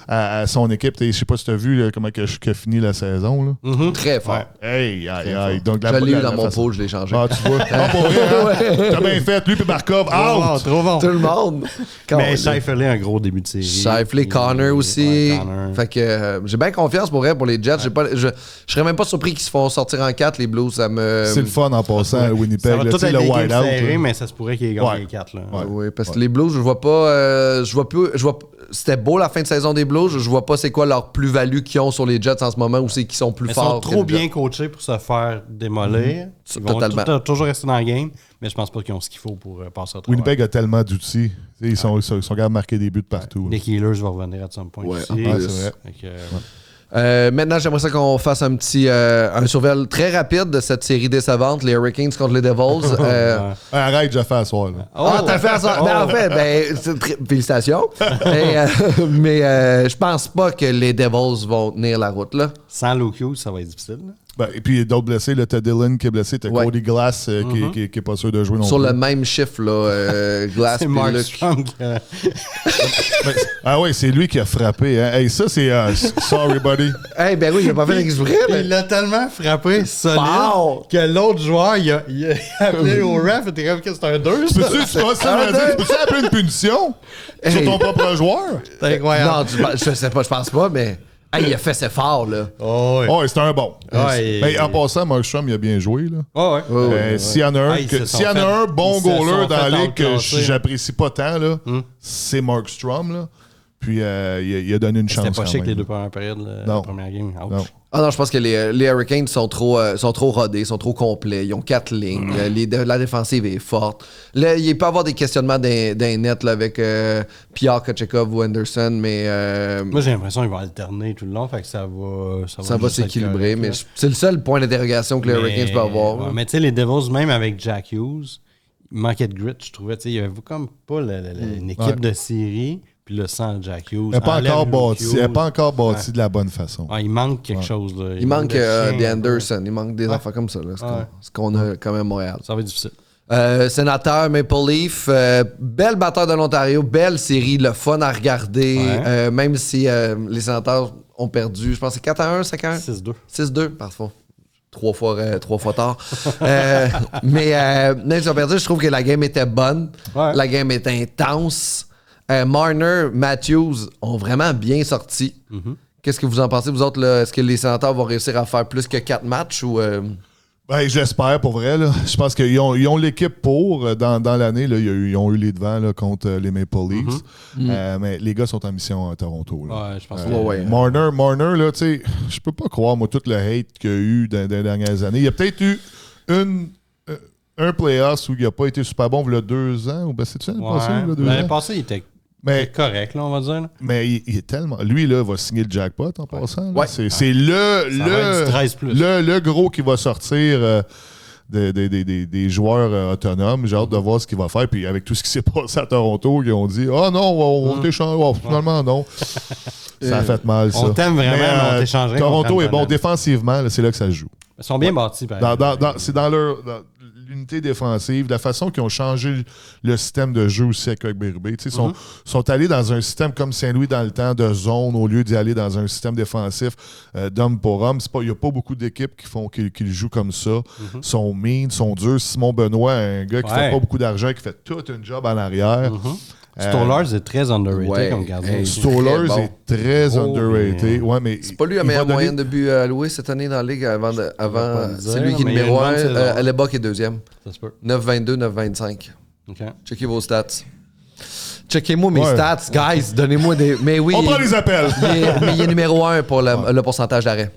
à son équipe. Je sais pas si tu as vu là, comment que fini la saison. Là. Très fort. Hey, aïe, aïe. Donc, Je l'ai eu dans mon pôle, je l'ai changé. Ah, tu vois. Ah, pour vrai, hein? T'as bien fait. Lui, puis Barkov, out! Trop bon. Tout le monde. Mais Scheifele a un gros début de série. Scheifele, Connor aussi. Ouais, Connor. Fait que j'ai bien confiance pour vrai pour les Jets. Je serais même pas surpris qu'ils se font sortir en 4, les Blues. Ça me. C'est le fun en passant à Ça Winnipeg. va là, tout tu sais, être le des games wide-out. serrés, là. mais ça se pourrait qu'ils gagnent Ouais. les 4. Là. Ouais. Oui, parce que les Blues, je vois pas. C'était beau la fin de saison des Blues. Je vois pas c'est quoi leur plus-value qu'ils ont sur les Jets en ce moment ou c'est qu'ils sont plus Ils forts. sont que trop les Jets. bien coachés pour se faire démolir. Ils vont Totalement. toujours rester dans le game, mais je pense pas qu'ils ont ce qu'il faut pour passer au travail. Winnipeg a tellement d'outils. Tu sais, Ils sont capables de marquer des buts de partout. là. Nick Healers va revenir à some point Ouais, aussi. en plus. c'est vrai. Fait que, Maintenant, j'aimerais ça qu'on fasse un petit un survol très rapide de cette série décevante, les Hurricanes contre les Devils. Arrête, j'ai fait à soir. Là. T'as fait ça? Ben, en fait, félicitations. Mais je pense pas que les Devils vont tenir la route, là. sans Luke Hughes, ça va être difficile. Là. Ben, et puis d'autres blessés. T'as Dylan qui est blessé. T'as Ouais. Cody Glass qui est pas sûr de jouer non Sur plus. le même chiffre, là, Glass C'est puis Mark Luke. Strong. Ben, ah oui, c'est lui qui a frappé. Hein. Hey, ça, c'est... sorry, buddy. Eh ben oui, il a pas fait exprès, mais... Il l'a tellement frappé solide Wow! que l'autre joueur, il a appelé au ref et était comme que c'est un 2. Tu peux-tu appeler une punition sur ton propre joueur? C'est incroyable. Non, je sais pas, je pense pas, mais... Hey, il a fait ses forts, là. Oh, ouais. Oh, c'était un bon. Ouais, Mais en passant, Markstrom, il a bien joué. Là. Oh, ouais. S'il y en a un, Ah, ils se sont s'il y en a un fait- bon ils se goaler sont dans la fait ligue que outclasser. j'apprécie pas tant, là, c'est Markstrom. Là. Puis il a donné une chance. C'était pas quand chic même. les deux premières périodes, Non. la première game. Ouch. Non. Ah non, je pense que les Hurricanes sont trop rodés, sont trop complets. Ils ont 4 lignes. La défensive est forte. Là, il peut y avoir des questionnements d'un net là, avec Pierre Kochekov ou Anderson, mais Moi, j'ai l'impression qu'ils vont alterner tout le long, fait que ça va ça va juste être s'équilibrer. correct, Mais là. c'est le seul point d'interrogation que les Hurricanes peuvent avoir. Ouais, là. mais tu sais, les Devils, même avec Jack Hughes, il manquait de grit, je trouvais. Tu sais, il y avait comme pas une équipe de série, puis le sans Jack Hughes. Il n'a pas enlève encore Luke bâti. Il n'a Hughes. pas encore bâti de la bonne façon. Ouais, il manque quelque chose. Là. Il manque de des chien, Anderson, il manque des affaires comme ça. Là, ce qu'on a quand même à Montréal. Ça va être difficile. Sénateur, Maple Leaf, belle bataille de l'Ontario, belle série, le fun à regarder, Ouais. même si les sénateurs ont perdu, je pense que c'est 4-1, 5-1? 6-2. 6-2, parfois. Trois fois tard. Mais même si ils ont perdu, je trouve que la game était bonne. Ouais. La game était intense. Marner, Matthews ont vraiment bien sorti. Qu'est-ce que vous en pensez, vous autres? Là? Est-ce que les sénateurs vont réussir à faire plus que 4 matchs? Ou, Ben, j'espère pour vrai. Là. Je pense qu'ils ont l'équipe pour. Dans l'année, là, ils ont eu les devants là, contre les Maple Leafs. Mais les gars sont en mission à Toronto. Là. Ouais, je pense ouais. Marner, là, tu sais, je peux pas croire, moi, tout le hate qu'il y a eu dans les dernières années. Il y a peut-être eu un playoff où il n'a pas été super bon il y a 2 ans. Ou ben, c'est-tu l'année passée? il y a 2 L'année ans? passée, il était Mais, correct, là, on va dire. Là. mais il est tellement. Lui, là, va signer le jackpot en passant. là. Ouais. C'est Ça va être du 13 plus. le gros qui va sortir des joueurs autonomes. J'ai hâte de voir ce qu'il va faire. Puis avec tout ce qui s'est passé à Toronto, ils ont dit ah non, on t'échange. Oh, finalement, non. Ça a fait mal, ça. On t'aime vraiment, mais on t'échangerait Toronto contre est bon Antonin. défensivement. là, c'est là que ça se joue. Ils sont bien bâtis, par exemple. C'est dans leur. l'unité défensive, la façon qu'ils ont changé le système de jeu aussi avec Berube. Ils sont allés dans un système comme Saint-Louis dans le temps de zone au lieu d'y aller dans un système défensif d'homme pour homme. Il n'y a pas beaucoup d'équipes qui le jouent comme ça. Ils sont mean, sont durs. Simon Benoît, un gars qui fait pas beaucoup d'argent, qui fait tout un job en arrière. Stollers est très underrated comme gardien. Stollers est très underrated. Ouais, mais c'est pas lui la meilleure moyenne de buts alloués cette année dans la Ligue avant c'est lui qui est numéro 1. Hellebuck est deuxième. Ça se peut. 9-22, 9-25. OK. Checkez vos stats. Checkez-moi mes stats, guys. Donnez-moi des. Mais oui. On prend les appels. Mais il est numéro 1 pour le pourcentage d'arrêt.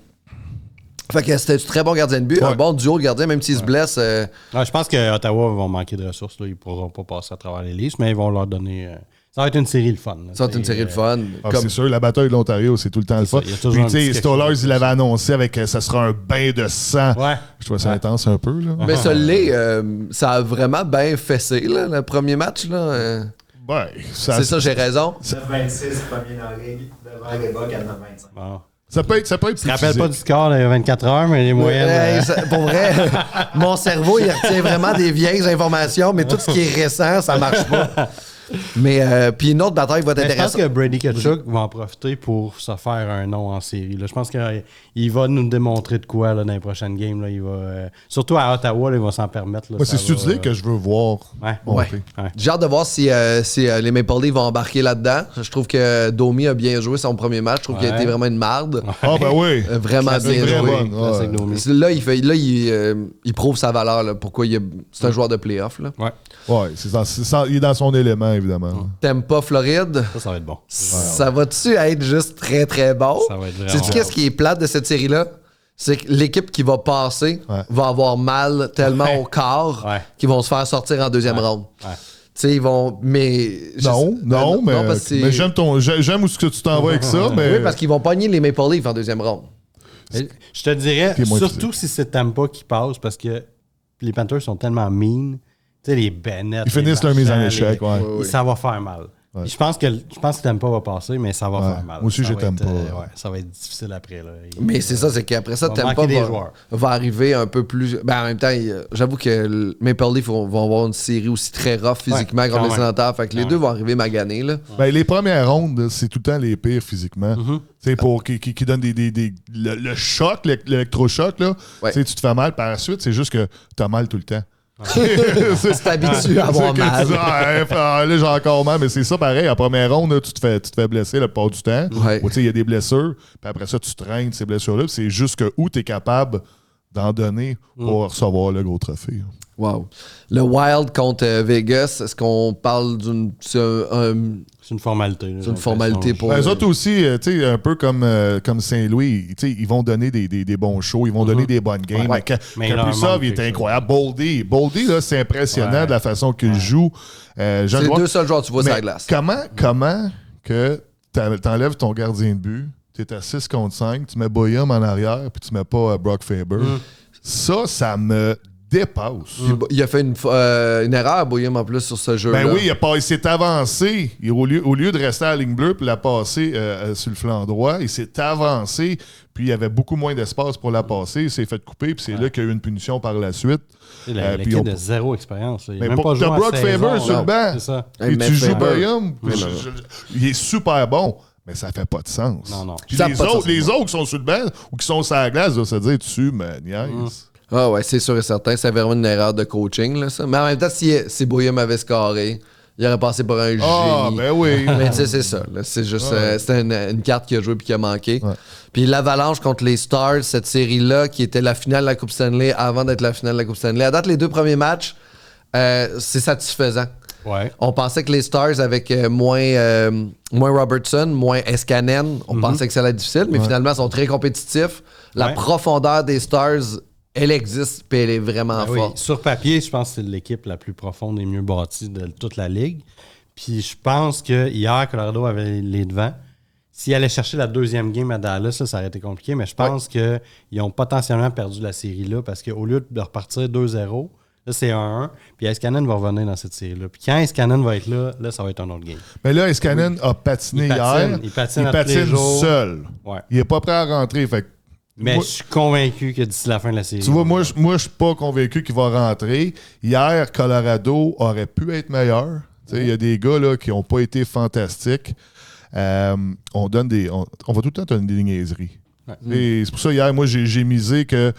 Fait que c'était un très bon gardien de but, un bon duo de gardiens, même s'il se blesse. Je pense que Ottawa vont manquer de ressources. Là. Ils ne pourront pas passer à travers les listes, mais ils vont leur donner. Ça va être une série le fun. Ça va être une série le fun. C'est sûr, la bataille de l'Ontario, c'est tout le temps le fun. Puis, tu sais, Stollers, il l'avait annoncé avec ça sera un bain de sang. Ouais. Je trouve ça intense un peu. Là. Mais ça a vraiment bien fessé, là, le premier match. Là. C'est ça, j'ai raison. 9-26, premier dans la Ligue, devant Hellebuck à 9-25. Bon. Ça peut être Je ne me rappelle pas du score de 24 heures, mais les moyennes. Pour vrai, mon cerveau, il retient vraiment des vieilles informations, mais tout ce qui est récent, ça marche pas. Mais puis une autre bataille va être intéressante. Je pense que Brady Tkachuk va en profiter pour se faire un nom en série. Là. Je pense qu'il va nous démontrer de quoi là, dans les prochaines games. Là. Il va, surtout à Ottawa, là, il va s'en permettre. Là, c'est celui que je veux voir. Ouais. J'ai hâte de voir si les Maple Leafs vont embarquer là-dedans. Je trouve que Domi a bien joué son premier match. Je trouve qu'il a été vraiment une marde. Ah ben oui. Vraiment bien joué. Là, il prouve sa valeur. Là, pourquoi c'est un joueur de playoff. Ouais, il est dans son élément, évidemment. T'aimes pas Floride? Ça va être bon. Ça va-tu être juste très, très bon? Ça va être vraiment Sais-tu qu'est-ce qui est plate de cette série-là? C'est que l'équipe qui va passer va avoir mal tellement au corps qu'ils vont se faire sortir en deuxième ronde. Tu sais, ils vont... Mais... Non, mais j'aime où ce que tu t'en vas avec ça, mais... Oui, parce qu'ils vont pogner les Maple Leafs en deuxième ronde. Je te dirais, surtout si c'est Tampa qui passe, parce que les Panthers sont tellement mean. Tu sais, les Bennett. Ils finissent leur mise en échec, ça va faire mal. Ouais. Je pense que Tampa va passer, mais ça va faire mal. Moi aussi, je t'aime pas. Ça va être difficile après. Là. Mais c'est ça, c'est qu'après ça, Tampa va arriver un peu plus... Ben, en même temps, j'avoue que Maple Leafs vont avoir une série aussi très rough physiquement contre les Sénateurs. Fait que les deux vont arriver maganés. Là. Ben, les premières rondes, c'est tout le temps les pires physiquement. C'est pour qui donnent le choc, l'électrochoc. Là. Tu te fais mal. Par la suite, c'est juste que tu as mal tout le temps. Tu t'habitues à avoir mal. Là, j'ai encore mal, mais c'est ça pareil. En première ronde, tu te fais blesser la plupart du temps. Il y a des blessures, puis après ça, tu traînes ces blessures-là. C'est juste que où tu es capable d'en donner pour recevoir le gros trophée. Wow. Le Wild contre Vegas, est-ce qu'on parle d'une... C'est une formalité. C'est une formalité pour... Les autres aussi, un peu comme Saint-Louis, ils vont donner des bons shows, ils vont donner des bonnes games. Kaprizov, il est incroyable. Boldy, là, c'est impressionnant de la façon qu'il joue. C'est les deux seuls joueurs que tu vois sur la glace. Comment que t'enlèves ton gardien de but, t'es à 6 contre 5, tu mets Boyum en arrière, puis tu mets pas Brock Faber. Ça me dépasse. Il a fait une erreur, Boyum, en plus, sur ce jeu-là. Ben oui, il s'est avancé. Au lieu de rester à la ligne bleue puis la passer sur le flanc droit, il s'est avancé, puis il y avait beaucoup moins d'espace pour la passer. Il s'est fait couper, puis c'est là qu'il y a eu une punition par la suite. L'équipe de zéro expérience. Mais t'as Brock Faber sur le banc. C'est ça. Puis tu joues Boyum. Il est super bon. Mais ça fait pas de sens. Non. Puis les autres qui sont sur le banc ou qui sont sur la glace, doivent se dire, tu me niaises. Ah ouais, c'est sûr et certain. C'est vraiment une erreur de coaching, là, ça. Mais en même temps, si Boyum avait scoré, il aurait passé pour un génie. Ah, ben oui. Mais tu sais, c'est ça. Là. C'est juste c'était une carte qui a joué puis qui a manqué. Ouais. Puis l'Avalanche contre les Stars, cette série-là, qui était la finale de la Coupe Stanley avant d'être la finale de la Coupe Stanley. À date, les deux premiers matchs, c'est satisfaisant. Ouais. On pensait que les Stars, avec moins Robertson, moins Escanen, on pensait que ça allait être difficile, mais finalement, ils sont très compétitifs. La profondeur des Stars, elle existe, puis elle est vraiment forte. Oui. Sur papier, je pense que c'est l'équipe la plus profonde et mieux bâtie de toute la Ligue. Puis je pense que hier, Colorado avait les devants. S'ils allaient chercher la deuxième game à Dallas, ça aurait été compliqué, mais je pense qu'ils ont potentiellement perdu la série là, parce qu'au lieu de repartir 2-0, là, c'est 1-1. Puis Escanen va revenir dans cette série-là. Puis quand Escanen va être là, ça va être un autre game. Mais là, Escanen a patiné hier. Il patine seul. Ouais. Il n'est pas prêt à rentrer. Fait Mais je suis convaincu que d'ici la fin de la série... Tu vois, moi, je suis pas convaincu qu'il va rentrer. Hier, Colorado aurait pu être meilleur. Il y a des gars là, qui n'ont pas été fantastiques. On va tout le temps donner des niaiseries. Ouais. Et c'est pour ça, hier, moi, j'ai misé que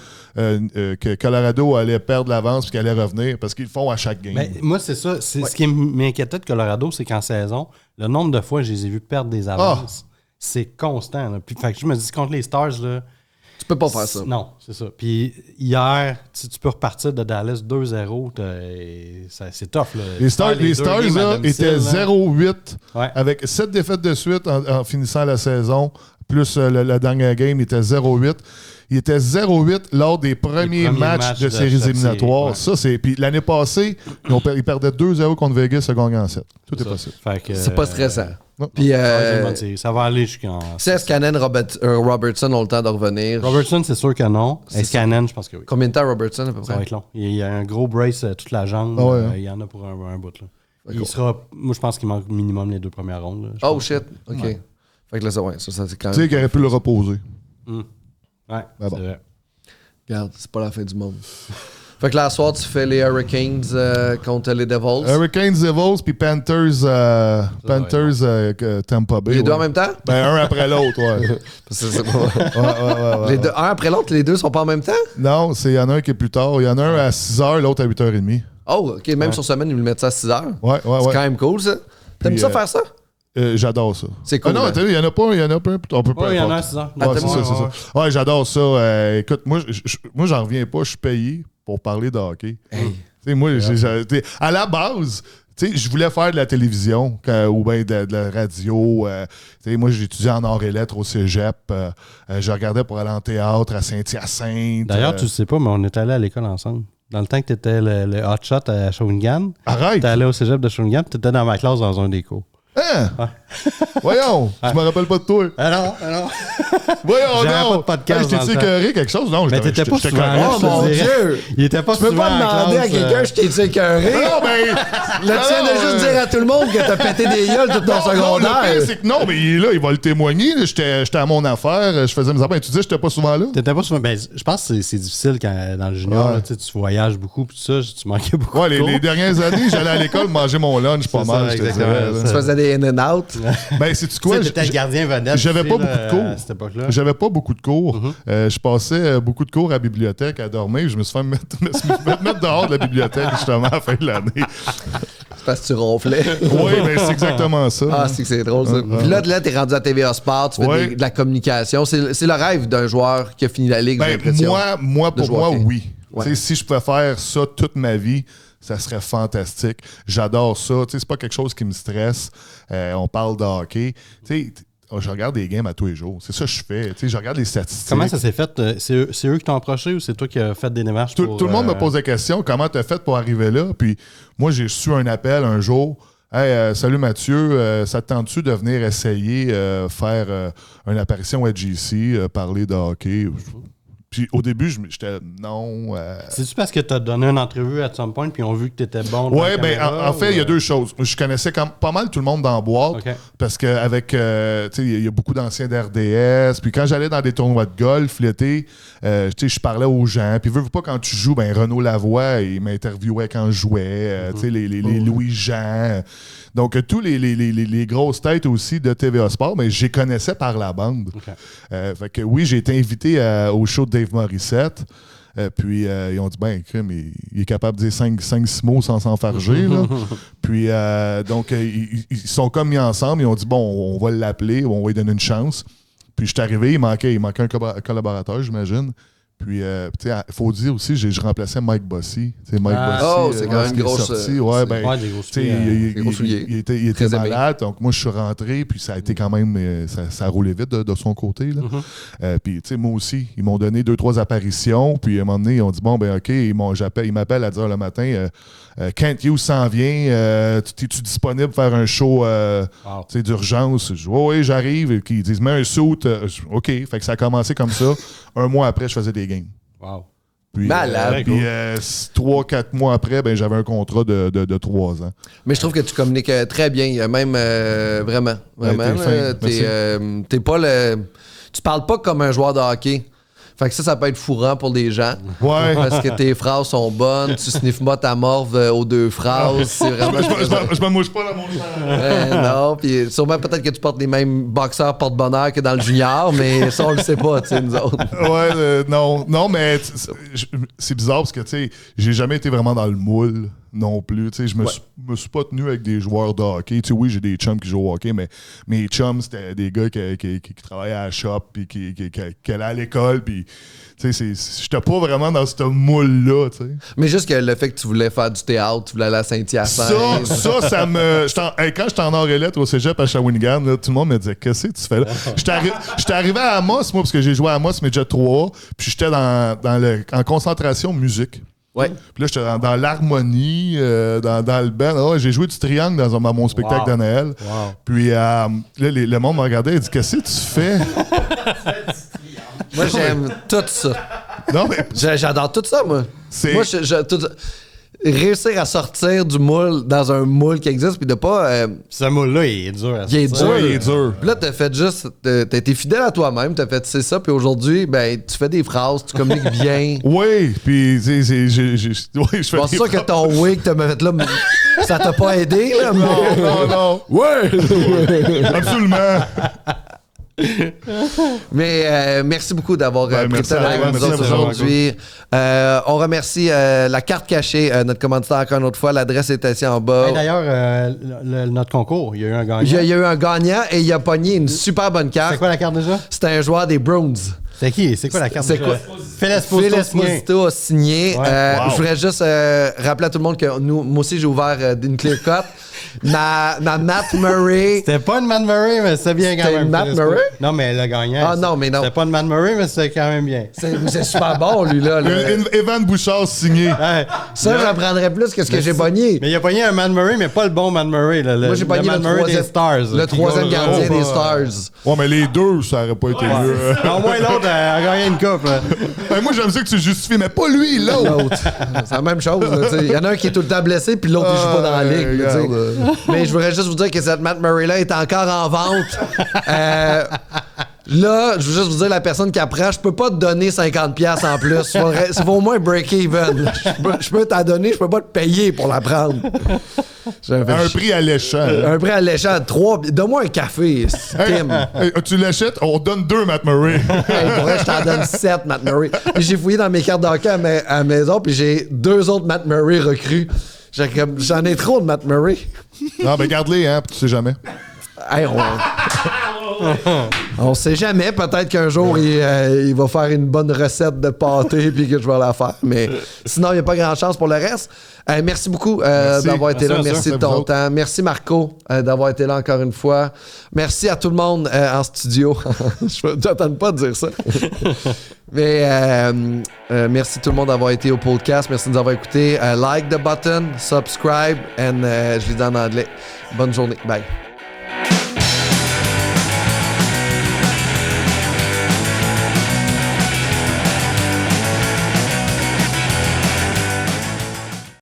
Colorado allait perdre l'avance et qu'elle allait revenir parce qu'ils le font à chaque game. Ben, moi, c'est ça. Ce qui m'inquiétait de Colorado, c'est qu'en saison, le nombre de fois que je les ai vus perdre des avances, c'est constant. Là. Puis, fait que je me dis, contre les Stars, là, tu peux pas faire ça. Non, c'est ça. Puis hier, si tu peux repartir de Dallas 2-0, c'est tough. Là. Les Stars là, étaient 0-8 avec 7 défaites de suite en finissant la saison. Plus la dernière game, il était 0-8. Il était 0-8 lors des premiers matchs de séries éliminatoires. Ouais. Ça, c'est. Puis l'année passée, ils perdaient 2-0 contre Vegas, ils ont gagné en 7. Tout est possible. C'est pas stressant. Non. Puis, ça va aller jusqu'en. Est-ce qu'Cannon Robertson ont le temps de revenir? Robertson, c'est sûr que non. Est-ce Cannon, je pense que oui. Combien de temps Robertson à peu près? Ça va être long. Il y a un gros brace toute la jambe. Il y en a pour un bout. Là. Il sera. Moi, je pense qu'il manque minimum les 2 premières rondes. Là, shit. OK. Ouais. Fait que là, ça c'est quand même. Tu sais qu'il aurait pu le reposer. Ouais, c'est vrai. Regarde, c'est pas la fin du monde. Fait que là, ce soir, tu fais les Hurricanes contre les Devils. Hurricanes, Devils, puis Panthers, Tampa Bay. Les deux en même temps? Ben, un après l'autre, ouais. Les deux, un après l'autre, les deux sont pas en même temps? Non, il y en a un qui est plus tard. Il y en a un à 6h, l'autre à 8h30. Oh, OK. Même sur semaine, ils le mettent ça à 6h. Ouais. C'est quand même cool, ça. T'aimes ça faire ça? J'adore ça. C'est cool. Ah non, il y en a pas un. On peut pas. Il y en a 6 ans. Ouais, c'est ça. Ouais, j'adore ça. Écoute, moi, j'en reviens pas. Je suis payé pour parler de hockey. Hey. Moi, à la base, je voulais faire de la télévision ou bien de la radio. Moi, j'ai étudié en arts et lettres au cégep. Je regardais pour aller en théâtre à Saint-Hyacinthe. D'ailleurs, tu le sais pas, mais on est allés à l'école ensemble. Dans le temps que tu étais le hot shot à Shawinigan. Arrête! Tu allé au cégep de Shawinigan, tu étais dans ma classe dans un des cours. Hein? Voyons! Je me rappelle pas de toi. Non. Voyons, j'avais non! pas de podcast. Je t'ai écœuré quelque chose? Non, mais t'étais pas souvent là, oh mon Dieu! Il était pas souvent. Tu peux pas demander à quelqu'un, je t'ai écœuré. Non, mais. Le tien de juste dire à tout le monde que t'as pété des gueules tout ton secondaire. Non, mais il est là, il va le témoigner. J'étais à mon affaire, je faisais mes affaires. Tu dis, j'étais pas souvent là? T'étais pas souvent. Ben, je pense que c'est difficile quand dans le junior, là, tu voyages beaucoup, pis tout ça, tu manquais beaucoup. Ouais, les dernières années, j'allais à l'école manger mon lunch pas mal, je te dirais. Tu faisais des in-and-out. Ben, c'est-tu quoi? T'étais le gardien vedette. J'avais pas beaucoup de cours. À cette époque-là. J'avais pas beaucoup de cours. Je passais beaucoup de cours à la bibliothèque à dormir. Je me suis fait mettre dehors de la bibliothèque justement à la fin de l'année. C'est parce que tu ronflais. Oui, mais c'est exactement ça. Ah, c'est drôle ça. Puis là, t'es rendu à TVA Sport, tu fais de la communication. C'est le rêve d'un joueur qui a fini la Ligue, j'ai l'impression. Pour moi, oui. Ouais. Si je pouvais faire ça toute ma vie, ça serait fantastique. J'adore ça. C'est pas quelque chose qui me stresse. On parle de hockey. Je regarde des games à tous les jours. C'est ça que je fais. Je regarde les statistiques. Comment ça s'est fait? C'est eux qui t'ont approché ou c'est toi qui as fait des démarches? Tout le monde me pose la question, comment tu as fait pour arriver là? Puis moi, j'ai reçu un appel un jour. Hey, salut Mathieu, ça te tente-tu de venir essayer faire une apparition à GC, parler de hockey? Puis au début, j'étais non. C'est-tu parce que tu as donné une entrevue à some point puis ils ont vu que tu étais bon? Oui, ben en fait, il y a deux choses. Je connaissais pas mal tout le monde dans la boîte parce qu'avec, il y a beaucoup d'anciens d'RDS. Puis quand j'allais dans des tournois de golf l'été, je parlais aux gens. Puis veux pas quand tu joues, ben Renaud Lavoie, il m'interviewait quand je jouais. Les Louis-Jean. Donc, tous les grosses têtes aussi de TVA Sport, mais je les connaissais par la bande. Fait que oui, j'ai été invité au show de Dave Morissette. Puis, ils ont dit, ben, il est capable de dire 5-6 mots sans s'enfarger. Puis, donc, ils sont comme mis ensemble. Ils ont dit, bon, on va l'appeler, on va lui donner une chance. Puis, je suis arrivé, il manquait un collaborateur, j'imagine. Puis, il faut dire aussi, je remplaçais Mike Bossy. Mike Bossy, c'est quand même une grosse... Il était malade, donc moi, je suis rentré, puis ça a été quand même... Ça a roulé vite de son côté. Puis, moi aussi, ils m'ont donné 2-3 apparitions, puis à un moment donné, ils ont dit, bon, ben OK, ils m'appellent à 10h le matin, Kent Hughes s'en vient, es-tu disponible pour faire un show d'urgence? Je dis, oui, j'arrive. Et ils disent, mets un suit. OK, fait que ça a commencé comme ça. Un mois après, je faisais des games. Wow. Puis, malade. Puis 3-4 mois après, ben, j'avais un contrat de 3 ans. Mais je trouve que tu communiques très bien. Même vraiment. T'es pas tu parles pas comme un joueur de hockey. Fait que ça peut être fourrant pour des gens. Ouais. Parce que tes phrases sont bonnes, tu sniffes pas ta morve aux 2 phrases. C'est vraiment. Je me mouche pas dans mon sang. Non, puis sûrement peut-être que tu portes les mêmes boxeurs porte-bonheur que dans le junior, mais ça, on le sait pas, tu sais, nous autres. Ouais, non, mais c'est bizarre parce que, tu sais, j'ai jamais été vraiment dans le moule non plus. Tu sais, je me suis pas tenu avec des joueurs de hockey. Tu sais, oui, j'ai des chums qui jouent au hockey, mais mes chums, c'était des gars qui travaillaient à la shop puis qui allaient à l'école, puis tu sais, j'étais pas vraiment dans ce moule-là, tu sais. Mais juste que le fait que tu voulais faire du théâtre, tu voulais aller à Saint-Hyacinthe. Ça me... quand j'étais en Orelette au cégep à Shawinigan, là, tout le monde me disait « Qu'est-ce que tu fais là? » J'étais arrivé à Amos, moi, parce que j'ai joué à Amos Midget 3, puis j'étais en concentration musique. Ouais. Puis là, j'étais dans l'harmonie, dans le band. Ouais, j'ai joué du triangle dans mon spectacle de Noël. Wow. Puis là, le monde me regardait et dit « Qu'est-ce que tu fais? » Moi, j'aime tout ça. Non, mais J'adore tout ça, moi. C'est- Moi, réussir à sortir du moule dans un moule qui existe, puis de pas... Ce moule-là, il est dur à il est sortir. dur. il est dur. Puis là, t'as fait juste... T'as été fidèle à toi-même, t'as fait c'est ça, puis aujourd'hui, ben, tu fais des phrases, tu communiques bien. Oui, puis je fais Bon, des c'est sûr que ton wig t'as fait là, ça t'a pas aidé, là, mais... Non. Ouais! Absolument. Mais merci beaucoup d'avoir pris le merci temps à avec toi, nous merci autres à vous. aujourd'hui. On remercie la carte cachée, notre commanditaire encore une autre fois. L'adresse est ici en bas. Hey, d'ailleurs, notre concours, il y a eu un gagnant. Il y a eu un gagnant et il a pogné une super bonne C'est carte. quoi la carte déjà? C'était un joueur des Browns. C'est qui? C'est quoi la carte C'est déjà? quoi? Phil Phil Esposito. Esposito a signé. Ouais. Wow. Je voudrais juste rappeler à tout le monde que moi aussi j'ai ouvert une clear cut. Ma Matt Murray. C'était pas une Matt Murray, mais c'était bien quand C'était même. une Matt Phil Esposito. Murray? Non, mais le gagnant. Ah, non, mais non. C'était pas une Matt Murray, mais c'était quand même bien. C'est super bon, lui, là. Evan Bouchard signé. Ouais. Ça, j'en prendrais plus que ce que j'ai pogné. Mais il a pogné un Matt Murray, mais pas le bon Matt Murray. Moi, j'ai pogné Matt le Murray troisième, des Stars. le qui troisième gagne- gardien Oh, des pas- Stars. Ouais, mais les deux, ça aurait pas été mieux. Mais au moins l'autre a gagné une coupe. là. Moi, j'aime ça que tu justifies, mais pas lui, l'autre. L'autre. C'est la même chose. là, tu sais. Il y en a un qui est tout le temps blessé, puis l'autre, il joue pas dans la ligue. là, tu sais. regarde. Mais je voudrais juste vous dire que cette Matt Murray-là est encore en vente. Là, je veux juste vous dire, la personne qui apprend, je peux pas te donner 50$ en plus. Ça va au moins break-even. Je peux t'en donner, je peux pas te payer pour la prendre. Un prix alléchant. Un prix alléchant de 3. Donne-moi un café, Tim. Hey, tu l'achètes, on donne 2 Matt Murray. Hey, pour vrai, je t'en donne 7, Matt Murray. Puis j'ai fouillé dans mes cartes d'hockey à la maison, puis j'ai 2 autres Matt Murray recrues. J'en ai trop de Matt Murray. Non, mais garde-les, hein, puis tu sais jamais. Hey, on sait jamais. Peut-être qu'un jour, il va faire une bonne recette de pâté puis que je vais la faire. Mais sinon, il n'y a pas grand chance pour le reste. Merci beaucoup d'avoir été là. Merci de ton temps. Merci, Marco, d'avoir été là encore une fois. Merci à tout le monde en studio. Je n'attends pas de dire ça. Mais merci tout le monde d'avoir été au podcast. Merci de nous avoir écoutés. Like the button, subscribe, and je l'ai dit en anglais. Bonne journée. Bye.